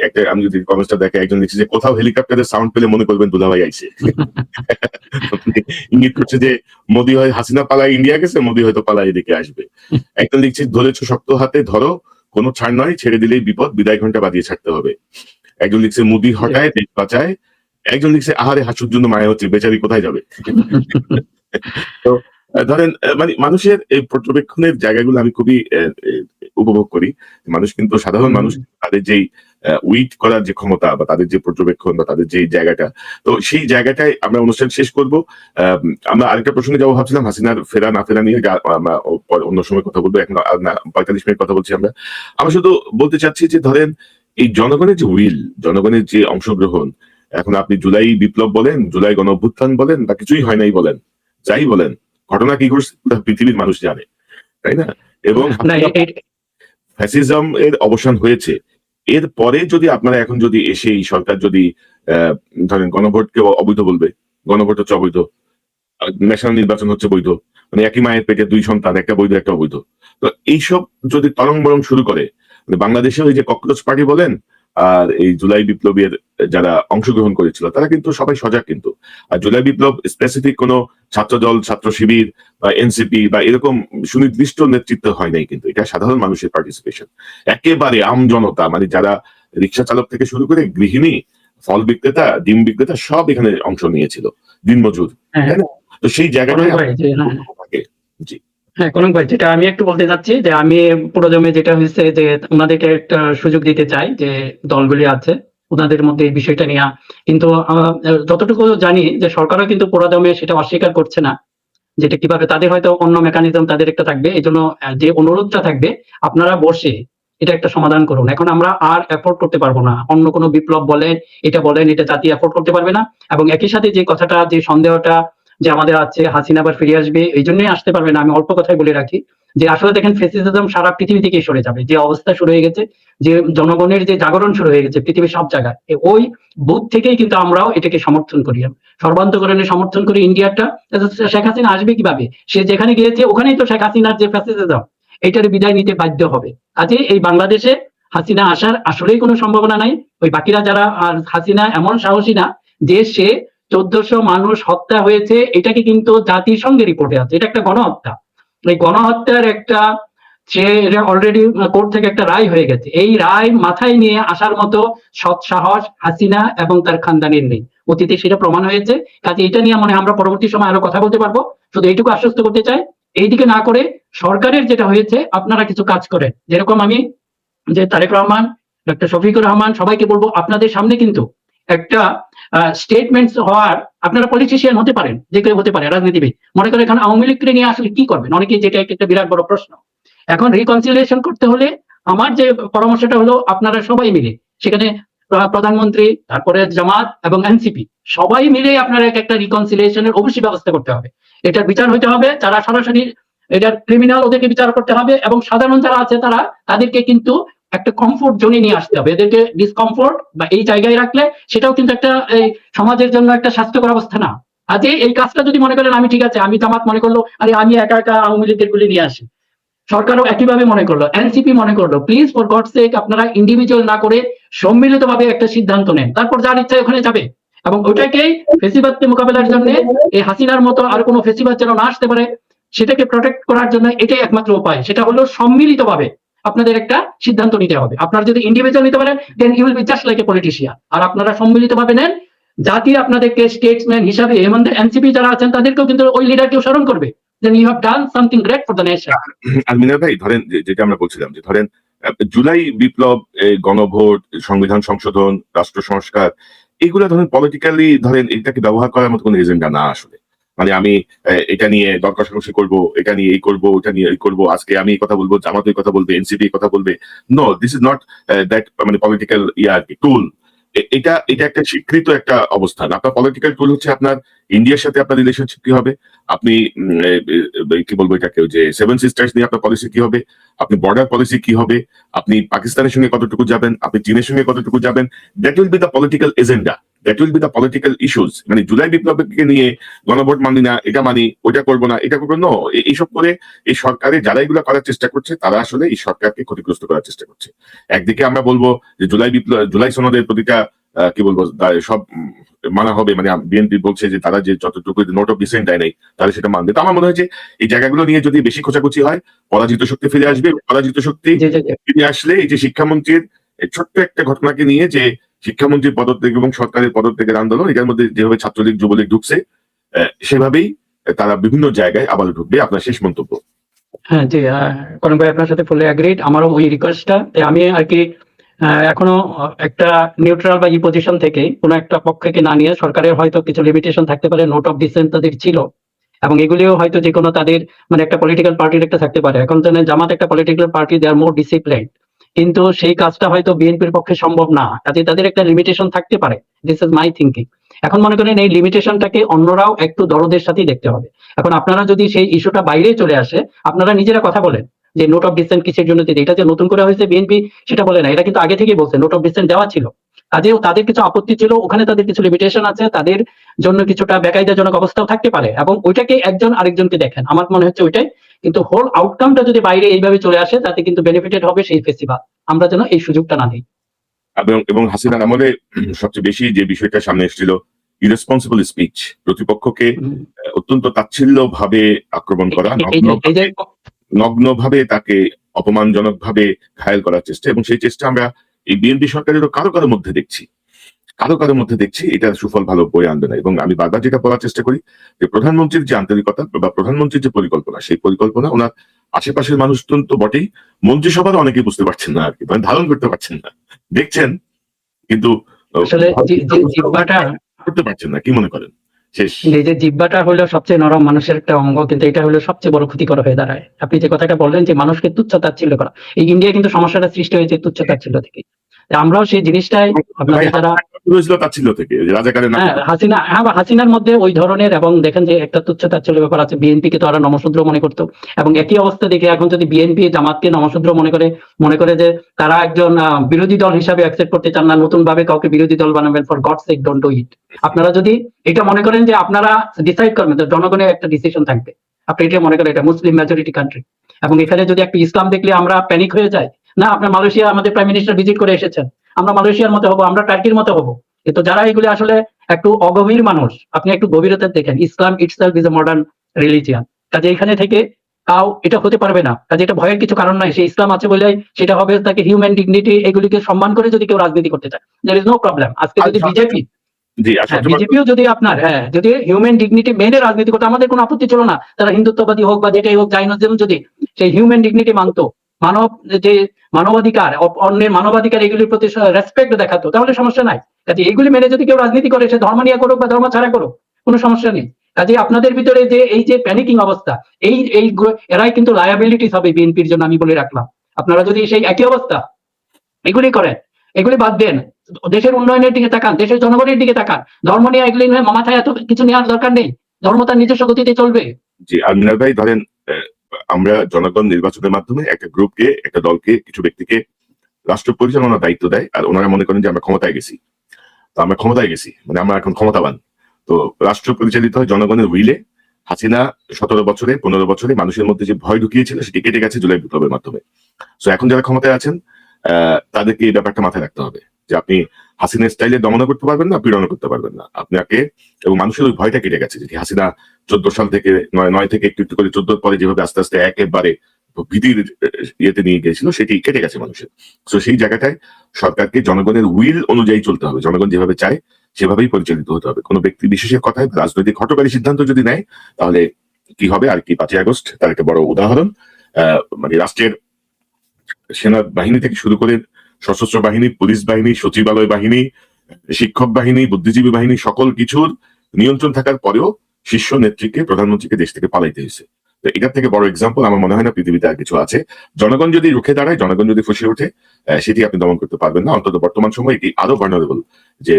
একটা আমি যদি কমেন্টসটা দেখে, একজন লিখছে যে কোথাও হেলিকপ্টারের সাউন্ড পেলে মনে করবেন দুলাভাই আইছে। ইঙ্গিত করছে যে মোদি হয় হাসিনা পালায় ইন্ডিয়া গেছে, মোদি হয়তো পালায় এদিকে আসবে। একজন লিখছে ধরেছো শক্ত হাতে ধরো, কোনো ছাড় নয়, ছেড়ে দিলেই বিপদ, বিদায় ঘন্টা বাজিয়ে ছাড়তে হবে। একজন লিখছে মোদি হটায় দেশ বাঁচায়। একজন লিখছে আহারে হাসুর জন্য মায়া হচ্ছে, বেচারি কোথায় যাবে। তো ধরেন মানে মানুষের এই পর্যবেক্ষণের জায়গাগুলো আমি খুবই উপভোগ করি। মানুষ কিন্তু সাধারণ মানুষ তাদের যেই উইট করার যে ক্ষমতা বা তাদের যে পর্যবেক্ষণ বা তাদের যে জায়গাটা, তো সেই জায়গাটায় আমরা অনুষ্ঠান শেষ করব। আম আমরা আরেকটা প্রসঙ্গে যাবো ভাবছিলাম হাসিনার ফেরা না ফেরা নিয়ে আমরা পরে অন্য সময় কথা বলবো। এখন আর না ৪৫ মিনিট কথা বলছি আমরা। আমরা শুধু বলতে চাচ্ছি যে ধরেন এই জনগণের যে উইল, জনগণের যে অংশগ্রহণ, এখন আপনি জুলাই বিপ্লব বলেন, জুলাই গণঅভ্যুত্থান বলেন বা কিছুই হয় নাই বলেন, যাই বলেন, ঘটনা কি ঘটছে পুরা পৃথিবীর মানুষ জানে, তাই না? এবং না ফ্যাসিজম এর অবসান হয়েছে। এরপরে যদি আপনারা এখন যদি এসে এই সরকার যদি আহ, ধরেন গণভোটকে অবৈধ বলবে, গণভোট হচ্ছে অবৈধ, ন্যাশনাল নির্বাচন হচ্ছে বৈধ, মানে একই মায়ের পেটে দুই সন্তান, একটা বৈধ একটা অবৈধ, তো এইসব যদি তরং বরং শুরু করে, মানে বাংলাদেশে ওই যে ককরোচ পার্টি বলেন আর এই জুলাই বিপ্লবের যারা অংশগ্রহণ করেছিল তারা কিন্তু সবাই সজাগ কিন্তু। আর জুলাই বিপ্লব স্পেসিফিক কোনো ছাত্রদল, ছাত্র শিবির বা এনসিপি বা এরকম সুনির্দিষ্ট নেতৃত্ব হয় নাই, কিন্তু এটা সাধারণ মানুষের পার্টিসিপেশন। একেবারে আম জনতা, মানে যারা রিক্সা চালক থেকে শুরু করে গৃহিণী, ফল বিক্রেতা, ডিম বিক্রেতা সব এখানে অংশ নিয়েছিল, দিনমজুর, তাই না? তো সেই জায়গাটায় থাকে। জি হ্যাঁ, কনক ভাই, যেটা আমি একটু বলতে চাচ্ছি যে আমি পুরোদমে যেটা হয়েছে যে ওনাদেরকে একটা সুযোগ দিতে চাই যে দলগুলি আছে ওনাদের মধ্যে এই বিষয়টা নিয়ে, কিন্তু যতটুকু জানি যে সরকারও কিন্তু পুরোদমে সেটা অস্বীকার করছে না, যেটা কিভাবে তাদের হয়তো অন্য মেকানিজম তাদের একটা থাকবে। এই জন্য যে অনুরোধটা থাকবে আপনারা বসে এটা একটা সমাধান করুন। এখন আমরা আর এফোর্ড করতে পারবো না, অন্য কোনো বিপ্লব বলেন এটা জাতি এফোর্ড করতে পারবে না। এবং একই সাথে যে কথাটা, যে সন্দেহটা যে আমাদের আছে হাসিনা আবার ফিরে আসবে, এই জন্যই আসতে পারবে না, আমি অল্প কথাই বলে রাখি যে আসলে দেখেন ফ্যাসিজম সারা পৃথিবী থেকে সরে যাবে, যে অবস্থা শুরু হয়ে গেছে, যে জনগণের যে জাগরণ শুরু হয়ে গেছে পৃথিবীর সব জায়গায়, ওই বুথ থেকেই কিন্তু আমরাও এটাকে সমর্থন করি, সর্বান্তকরণে সমর্থন করি ইন্ডিয়াটা। শেখ হাসিনা আসবে কিভাবে? সে যেখানে গিয়েছে ওখানেই তো শেখ হাসিনার যে ফ্যাসিজম এটার বিদায় নিতে বাধ্য হবে। আজকে এই বাংলাদেশে হাসিনা আসার আসলেই কোনো সম্ভাবনা নাই। ওই বাকিরা যারা, আর হাসিনা এমন সাহসী না যে সে ১৪০০ মানুষ হত্যা হয়েছে এটাকে কিন্তু জাতিসংঘের রিপোর্টে আছে, এটা একটা গণহত্যা। এই গণহত্যার একটা সে অলরেডি কোর্ট থেকে একটা রায় হয়ে গেছে, এই রায় মাথায় নিয়ে আসার মতো সৎ সাহস হাসিনা এবং তার খানদানের নেই, অতীতে সেটা প্রমাণ হয়েছে। কাজে এটা নিয়ে মনে হয় আমরা পরবর্তী সময় আরো কথা বলতে পারবো। শুধু এইটুকু আশ্বস্ত করতে চাই, এইদিকে না করে সরকারের যেটা হয়েছে আপনারা কিছু কাজ করেন, যেরকম আমি যে তারেক রহমান, ডক্টর শফিকুর রহমান সবাইকে বলবো আপনাদের সামনে কিন্তু একটা স্টেটমেন্টস হওয়ার, আপনারা পলিটিশিয়ান হতে পারেন, যে কেউ হতে পারে রাজনীতিবিদ, মনে করেন এখন আওয়ামী লীগকে নিয়ে আসলে কি করবেন অনেকে, যেটা একটা বিরাট বড় প্রশ্ন। এখন রিকনসিলিয়েশন করতে হলে আমার যে পরামর্শটা হলো আপনারা সবাই মিলে সেখানে প্রধানমন্ত্রী, তারপরে জামাত এবং এনসিপি সবাই মিলে আপনারা একটা রিকনসিলিয়েশনের অবশ্যই ব্যবস্থা করতে হবে। এটার বিচার হইতে হবে, যারা সরাসরি এটার ক্রিমিনাল ওদেরকে বিচার করতে হবে, এবং সাধারণ যারা আছে তাদেরকে কিন্তু একটা কমফোর্ট জোনে নিয়ে আসতে হবে। এদেরকে ডিসকমফোর্ট বা এই জায়গায় রাখলে সেটাও কিন্তু একটা এই সমাজের জন্য একটা স্বাস্থ্যকর অবস্থা না। আজকে এই কাজটা যদি মনে করেন আমি ঠিক আছে, আমি জামাত মনে করলো আরে আমি একা একা আওয়ামী লীগের গুলি নিয়ে আসি, সরকারও একইভাবে মনে করলো, এনসিপি মনে করলো, প্লিজ ফর গড সেক আপনারা ইন্ডিভিজুয়াল না করে সম্মিলিতভাবে একটা সিদ্ধান্ত নেন, তারপর যার ইচ্ছা ওখানে যাবে। এবং ওইটাকেই ফেসিবাদকে মোকাবেলার জন্য, এই হাসিনার মতো আর কোনো ফেসিবাদ যেন না আসতে পারে সেটাকে প্রোটেক্ট করার জন্য এটাই একমাত্র উপায়, সেটা হলো সম্মিলিতভাবে আপনাদের একটা সিদ্ধান্ত নিতে হবে। আপনারা যদি ইন্ডিভিজুয়াল নিতে পারেন then you will be just like a politician, আর আপনারা সম্মিলিতভাবে নেন, জাতি আপনাদেরকে স্টেটসম্যান হিসাবে, এবং এনসিপি যারা আছেন তাদেরকেও কিন্তু ওই লিডারকেও স্মরণ করবে, then you have done something great for the nation. আর মিনার ভাই ধরেন যেটা আমরা বলছিলাম যে ধরেন জুলাই বিপ্লব, গণভোট, সংবিধান সংশোধন, রাষ্ট্র সংস্কার, এগুলো ধরেন পলিটিক্যালি ধরেন এটাকে ব্যবহার করার মতো কোনো এজেন্ডা না আসলে। মানে আমি এটা নিয়ে দর কষাকষি করবো, এটা নিয়ে এই করবো, ওটা নিয়ে এই করবো, আজকে আমি এই কথা বলবো, জামাত এই কথা বলবে, এনসিপি এই কথা বলবে। No, this is not that, মানে পলিটিক্যাল আর কি টুল। এটা এটা একটা স্বীকৃত একটা অবস্থান। আপনার পলিটিক্যাল টুল হচ্ছে আপনার ইন্ডিয়ার সাথে আপনার রিলেশনশিপ কি হবে, আপনি কি বলবো এটাকে, যে সেভেন সিস্টার্স নিয়ে আপনার পলিসি কি হবে, আপনি বর্ডার পলিসি কি হবে, আপনি পাকিস্তানের সঙ্গে কতটুকু যাবেন, আপনি চীনের সঙ্গে কতটুকু যাবেন, that will be the political agenda, that will be the political issues. মানে জুলাই বিপ্লবকে নিয়ে গণভোট মানি না, এটা মানি, ওইটা করবো না, এটা করবো নো, এইসব করে এই সরকারের যারা এগুলো করার চেষ্টা করছে তারা আসলে এই সরকারকে ক্ষতিগ্রস্ত করার চেষ্টা করছে। একদিকে আমরা বলবো যে জুলাই সনদের প্রতিটা কি বলবো সব মানা হবে, মানে বিএনপি বলছে যে তারা যে যতটুকু নোট অফ ডিসেন্ট দেয় নাই তারা সেটা মানবে। তো আমার মনে হয় যে এই জায়গাগুলো নিয়ে যদি বেশি খোঁচাখুচি হয়, পরাজিত শক্তি ফিরে আসবে। পরাজিত শক্তি ফিরে আসলে এই যে শিক্ষামন্ত্রীর ছোট্ট একটা ঘটনাকে নিয়ে, যে শিক্ষামন্ত্রীর পদত্যাগ এবং সরকারের পদত্যাগের আন্দোলন, এটার মধ্যে যেভাবে ছাত্রলীগ যুবলীগ ঢুকছে সেভাবেই তারা বিভিন্ন জায়গায় আবার ঢুকবে। আপনার শেষ মন্তব্য। হ্যাঁ জি, করণ ভাই আপনার সাথে ফুলি অ্যাগ্রিড। আমারও ওই রিকোয়েস্টটা, আমি আর কি এখনো একটা নিউট্রাল বা পজিশন থেকে কোনো একটা পক্ষকে না নিয়ে, সরকারের হয়তো কিছু লিমিটেশন থাকতে পারে, নোট অফ ডিসেন্ট তাদের ছিল, এবং এগুলিও হয়তো যে কোনো তাদের মানে একটা পলিটিক্যাল পার্টির একটা থাকতে পারে। এখন জানেন জামাত একটা পলিটিক্যাল পার্টি, দে আর মোর ডিসিপ্লিন, কিন্তু সেই কাজটা হয়তো বিএনপির পক্ষে সম্ভব না, কাজে তাদের একটা লিমিটেশন থাকতে পারে। This is my thinking. এখন মনে করেন এই লিমিটেশনটাকে অন্যরাও একটু দরদের সাথেই দেখতে হবে। এখন আপনারা যদি সেই ইস্যুটা বাইরে চলে আসে, আপনারা নিজেরা কথা বলেন যে নোট অফ ডিসেন্ট কিসের জন্য দিতে, এটা যে নতুন করে হয়েছে বিএনপি সেটা বলে না, এটা কিন্তু আগে থেকেই বলছে নোট অফ ডিসেন্ট দেওয়া ছিল। কাজেও তাদের কিছু আপত্তি ছিল, ওখানে তাদের কিছু লিমিটেশন আছে, তাদের জন্য কিছুটা বেকায়দাজনক অবস্থাও থাকতে পারে, এবং ওইটাকে একজন আরেকজনকে দেখেন, আমার মনে হচ্ছে ওইটাই। কিন্তু হোল আউটকামটা যদি বাইরে এইভাবে চলে আসে, তাতে কিন্তু বেনিফিটেড হবে সেই ফেস্টিভাল। আমরা যেন এই সুযোগটা না দিই। এবং হাসিনার আমলে সবচেয়ে বেশি যে বিষয়টা সামনে এসেছিল, ইরেসপন্সিবল স্পিচ, প্রতিপক্ষকে অত্যন্ত তাচ্ছিল্য ভাবে আক্রমণ করা, নগ্নভাবে তাকে অপমানজনক ভাবে ঘায়েল করার চেষ্টা, এবং সেই চেষ্টা আমরা এই বিএনপি সরকারেরও কারো কারো মধ্যে দেখছি। এটা সুফল ভালো বয়ে আনবে না। এবং আমি বারবার যেটা বলার চেষ্টা করি যে প্রধানমন্ত্রীর যে আন্তরিকতা বা প্রধানমন্ত্রীর যে পরিকল্পনা, সেই পরিকল্পনা ওনার আশেপাশের মানুষজন তো বটেই, মন্ত্রিসভার অনেকেই বুঝতে পারছেন না আর কি, মানে ধারণ করতে পারছেন না, দেখছেন কিন্তু আসলে জিহ্বাটা করতে পারছেন না। কি মনে করেন? শেষ এই যে জিহ্বাটা হলো সবচেয়ে নরম মানুষের একটা অঙ্গ, কিন্তু এটা হলো সবচেয়ে বড় ক্ষতিকর হয়ে দাঁড়ায়। আপনি যে কথাটা বললেন যে মানুষকে তুচ্ছ তাচ্ছিল্য করা, এই ইন্ডিয়া কিন্তু সমস্যাটা সৃষ্টি হয়েছে তুচ্ছ তাচ্ছিল্য থেকে। আমরাও সেই জিনিসটাই আপনাদের যারা ছিল থেকে রাজাকারের হাসিনার মধ্যে ওই ধরনের, এবং দেখেন যে একটা তুচ্ছ তাচ্ছিল্য ব্যাপার আছে। বিএনপি কে তো ওরা নমশূদ্র মনে করতো, এবং একই অবস্থা দেখে এখন যদি বিএনপি জামাতকে নমশূদ্র মনে করে যে তারা একজন বিরোধী দল হিসাবে অ্যাকসেপ্ট করতে চান না, নতুন ভাবে কাউকে বিরোধী দল বানাবেন, for God sake don't do it. আপনারা যদি এটা মনে করেন যে আপনারা ডিসাইড করবেন, তো জনগণের একটা ডিসিশন থাকবে। আপনি এটা মনে করেন এটা মুসলিম মেজরিটি কান্ট্রি, এবং এখানে যদি একটা ইসলাম দেখলে আমরা প্যানিক হয়ে যাই, না আপনার মালয়েশিয়া আমাদের প্রাইম মিনিস্টার ভিজিট করে এসেছেন, আমরা মালয়েশিয়ার মতো হবো, আমরা টার্কির মতো হবো। কিন্তু যারা এগুলি আসলে একটু অগভীর মানুষ, আপনি একটু গভীরতা দেখেন, Islam itself is a modern religion. কাজে এখানে থেকে তাও এটা হতে পারবে না, কাজে এটা ভয়ের কিছু কারণ নাই। সেই ইসলাম আছে বলে সেটা হবে, তাকে হিউম্যান ডিগনিটি এগুলিকে সম্মান করে যদি কেউ রাজনীতি করতে চায়, দেয়ার ইজ নো প্রবলেম। আজকে যদি বিজেপিও যদি আপনার যদি হিউম্যান ডিগনিটি মেনে রাজনীতি করতে, আমাদের কোনো আপত্তি ছিল না। তারা হিন্দুত্ববাদী হোক বা যেটাই হোক, জাইনিজম যদি সেই হিউম্যান ডিগনিটি মানতো, যে মানবাধিকার, অন্যের মানবাধিকার এগুলির প্রতি রেসপেক্ট দেখাতো, তাহলে সমস্যা নাই। কাজে এগুলি মেনে যদি কেউ রাজনীতি করে, সে ধর্ম নিয়ে করুক বা ধর্ম ছাড়া করুক, কোনো সমস্যা নেই। কাজে আপনাদের ভিতরে যে এই যে প্যানিকিং অবস্থা, এই এরাই কিন্তু লায়াবিলিটিস হবে বিএনপির জন্য, আমি বলে রাখলাম। আপনারা যদি সেই একই অবস্থা এগুলি করেন, এগুলি বাদ দেন, দেশের উন্নয়নের দিকে তাকান, দেশের জনগণের দিকে তাকান, ধর্ম নিয়ে এগুলি নিয়ে মাথায় এত কিছু নেওয়ার দরকার নেই। ধর্ম তার নিজস্ব গতিতে চলবে। জি, আমিনার ভাই, ধরেন আমরা জনগণ নির্বাচনের মাধ্যমে একটা গ্রুপকে, একটা দলকে, কিছু ব্যক্তিকে রাষ্ট্র পরিচালনার দায়িত্ব দেয়, আর ওনারা মনে করেন যে আমরা ক্ষমতায় গেছি, মানে আমরা এখন ক্ষমতাবান। তো রাষ্ট্র পরিচালিত হয় জনগণের উইলে। হাসিনা 17 বছরে 15 বছরে মানুষের মধ্যে যে ভয় ঢুকিয়েছিল সেটি কেটে গেছে জুলাই বিপ্লবের মাধ্যমে। তো এখন যারা ক্ষমতায় আছেন তাদেরকে এই ব্যাপারটা মাথায় রাখতে হবে যে আপনি হাসিনার স্টাইলে দমন করতে পারবেন না, পীড়ন করতে পারবেন না। আপনাকে, এবং মানুষের ওই ভয়টা কেটে গেছে, যেটি হাসিনা 14 সাল থেকে 9 থেকে একটু করে 14 পরে যেভাবে আস্তে আস্তে একেবারে ভীতির ইয়েতে নিয়ে গেছিল, সেটি কেটে গেছে মানুষের। তো সেই জায়গাটায় সরকারকে জনগণের উইল অনুযায়ী চলতে হবে, জনগণ যেভাবে চায় সেভাবেই পরিচালিত হতে হবে। কোনো ব্যক্তি বিশেষের কথায় রাজনৈতিক হঠকারী সিদ্ধান্ত যদি নেয়, তাহলে কি হবে আর কি, 5ই আগস্ট তার একটা বড় উদাহরণ। মানে রাষ্ট্রের সেনাবাহিনী থেকে শুরু করে সশস্ত্র বাহিনী, পুলিশ বাহিনী, সচিবালয় বাহিনী, শিক্ষক বাহিনী, বুদ্ধিজীবী বাহিনী, সকল কিছুর নিয়ন্ত্রণ থাকার পরেও শীর্ষ নেত্রীকে, প্রধানমন্ত্রীকে দেশ থেকে পালাইতে হয়েছে। তো এটার থেকে বড় এক্সাম্পল আমার মনে হয় না পৃথিবীতে আর কিছু আছে। জনগণ যদি রুখে দাঁড়ায়, জনগণ যদি ফুসে ওঠে, সেটি আপনি দমন করতে পারবেন না। অন্তত বর্তমান সময় এটি আরো ভার্নারেবল, যে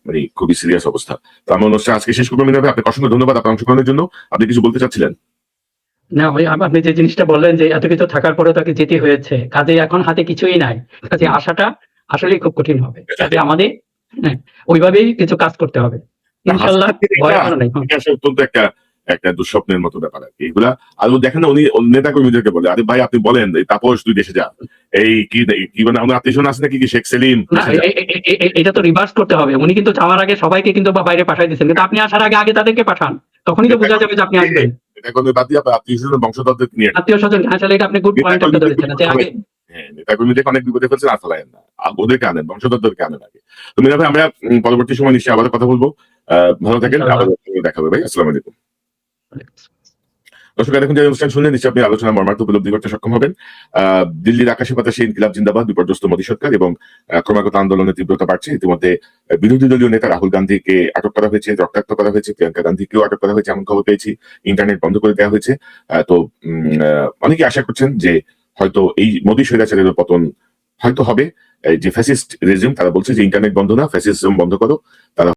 মানে খুবই সিরিয়াস অবস্থা। তো আমার অনুষ্ঠান আজকে শেষ করবো। মিনাবে, আপনাকে অসংখ্য ধন্যবাদ আপনার অংশগ্রহণের জন্য। আপনি কিছু বলতে চাচ্ছিলেন? না ভাই, আপনি যে জিনিসটা বললেন যে এত কিছু থাকার পরেও তাকে যেতে হয়েছে, কাজে এখন হাতে কিছুই নাই, কাজে আশাটা আসলে খুব কঠিন হবে। কাজে আমাদের ওইভাবেই কিছু কাজ করতে হবে, ইনশাল্লাহ। অত্যন্ত একটা দুঃস্বপ্নের মতো ব্যাপার আর কি এগুলা। আর দেখেন না, উনি নেতা কর্মীদেরকে বলে, আরে ভাই আপনি বলেন তাপস তুই দেশে যা, এই কি মানে আমাদের আত্মীয় আছে নাকি, শেখ সেলিম। এটা তো রিভার্স করতে হবে। উনি কিন্তু যাওয়ার আগে সবাইকে কিন্তু বাইরে পাঠাই দিচ্ছেন, কিন্তু আপনি আসার আগে তাদেরকে পাঠান, তখনই তো বোঝা যাবে যে আপনি আসবেন। আত্মীয়-স্বজন আত্মীয় স্বজন, আসলে এটা আপনি গুড পয়েন্ট একটা ধরেছেন। নেতাকর্মীদেরকে অনেক বিপদে ফেলছেন, আসলায়েন না, ওদেরকে আনেন, বংশধরদেরকে আনেন আগে। তো মিনা ভাই, আমরা পরবর্তী সময় নিশ্চয়ই আবার কথা বলবো। ভালো থাকেন, আবার দেখা হবে ভাই। আসসালামু আলাইকুম। দর্শক এখন যে অনুষ্ঠান শুনলেন নিশ্চয়ই আপনি আলোচনা মর্মার্থ উপলব্ধি করতে সক্ষম হবেন। দিল্লির আকাশে বাতাসে ইনকিলাব জিন্দাবাদ, বিপর্যস্ত মোদী সরকার এবং ক্রমাগত আন্দোলনের তীব্রতা বাড়ছে। ইতিমধ্যে বিরোধী দলীয় নেতা রাহুল গান্ধীকে আটক করা হয়েছে, রক্তাক্ত করা হয়েছে, প্রিয়াঙ্কা গান্ধীকেও আটক করা হয়েছে এমন খবর পেয়েছি। ইন্টারনেট বন্ধ করে দেওয়া হয়েছে। তো অনেকে আশা করছেন যে হয়তো এই মোদী স্বৈরাচারের পতন হয়তো হবে। যে ফ্যাসিস্ট রেজিম তারা বলছে যে ইন্টারনেট বন্ধ না, ফ্যাসিজম বন্ধ করো। তারা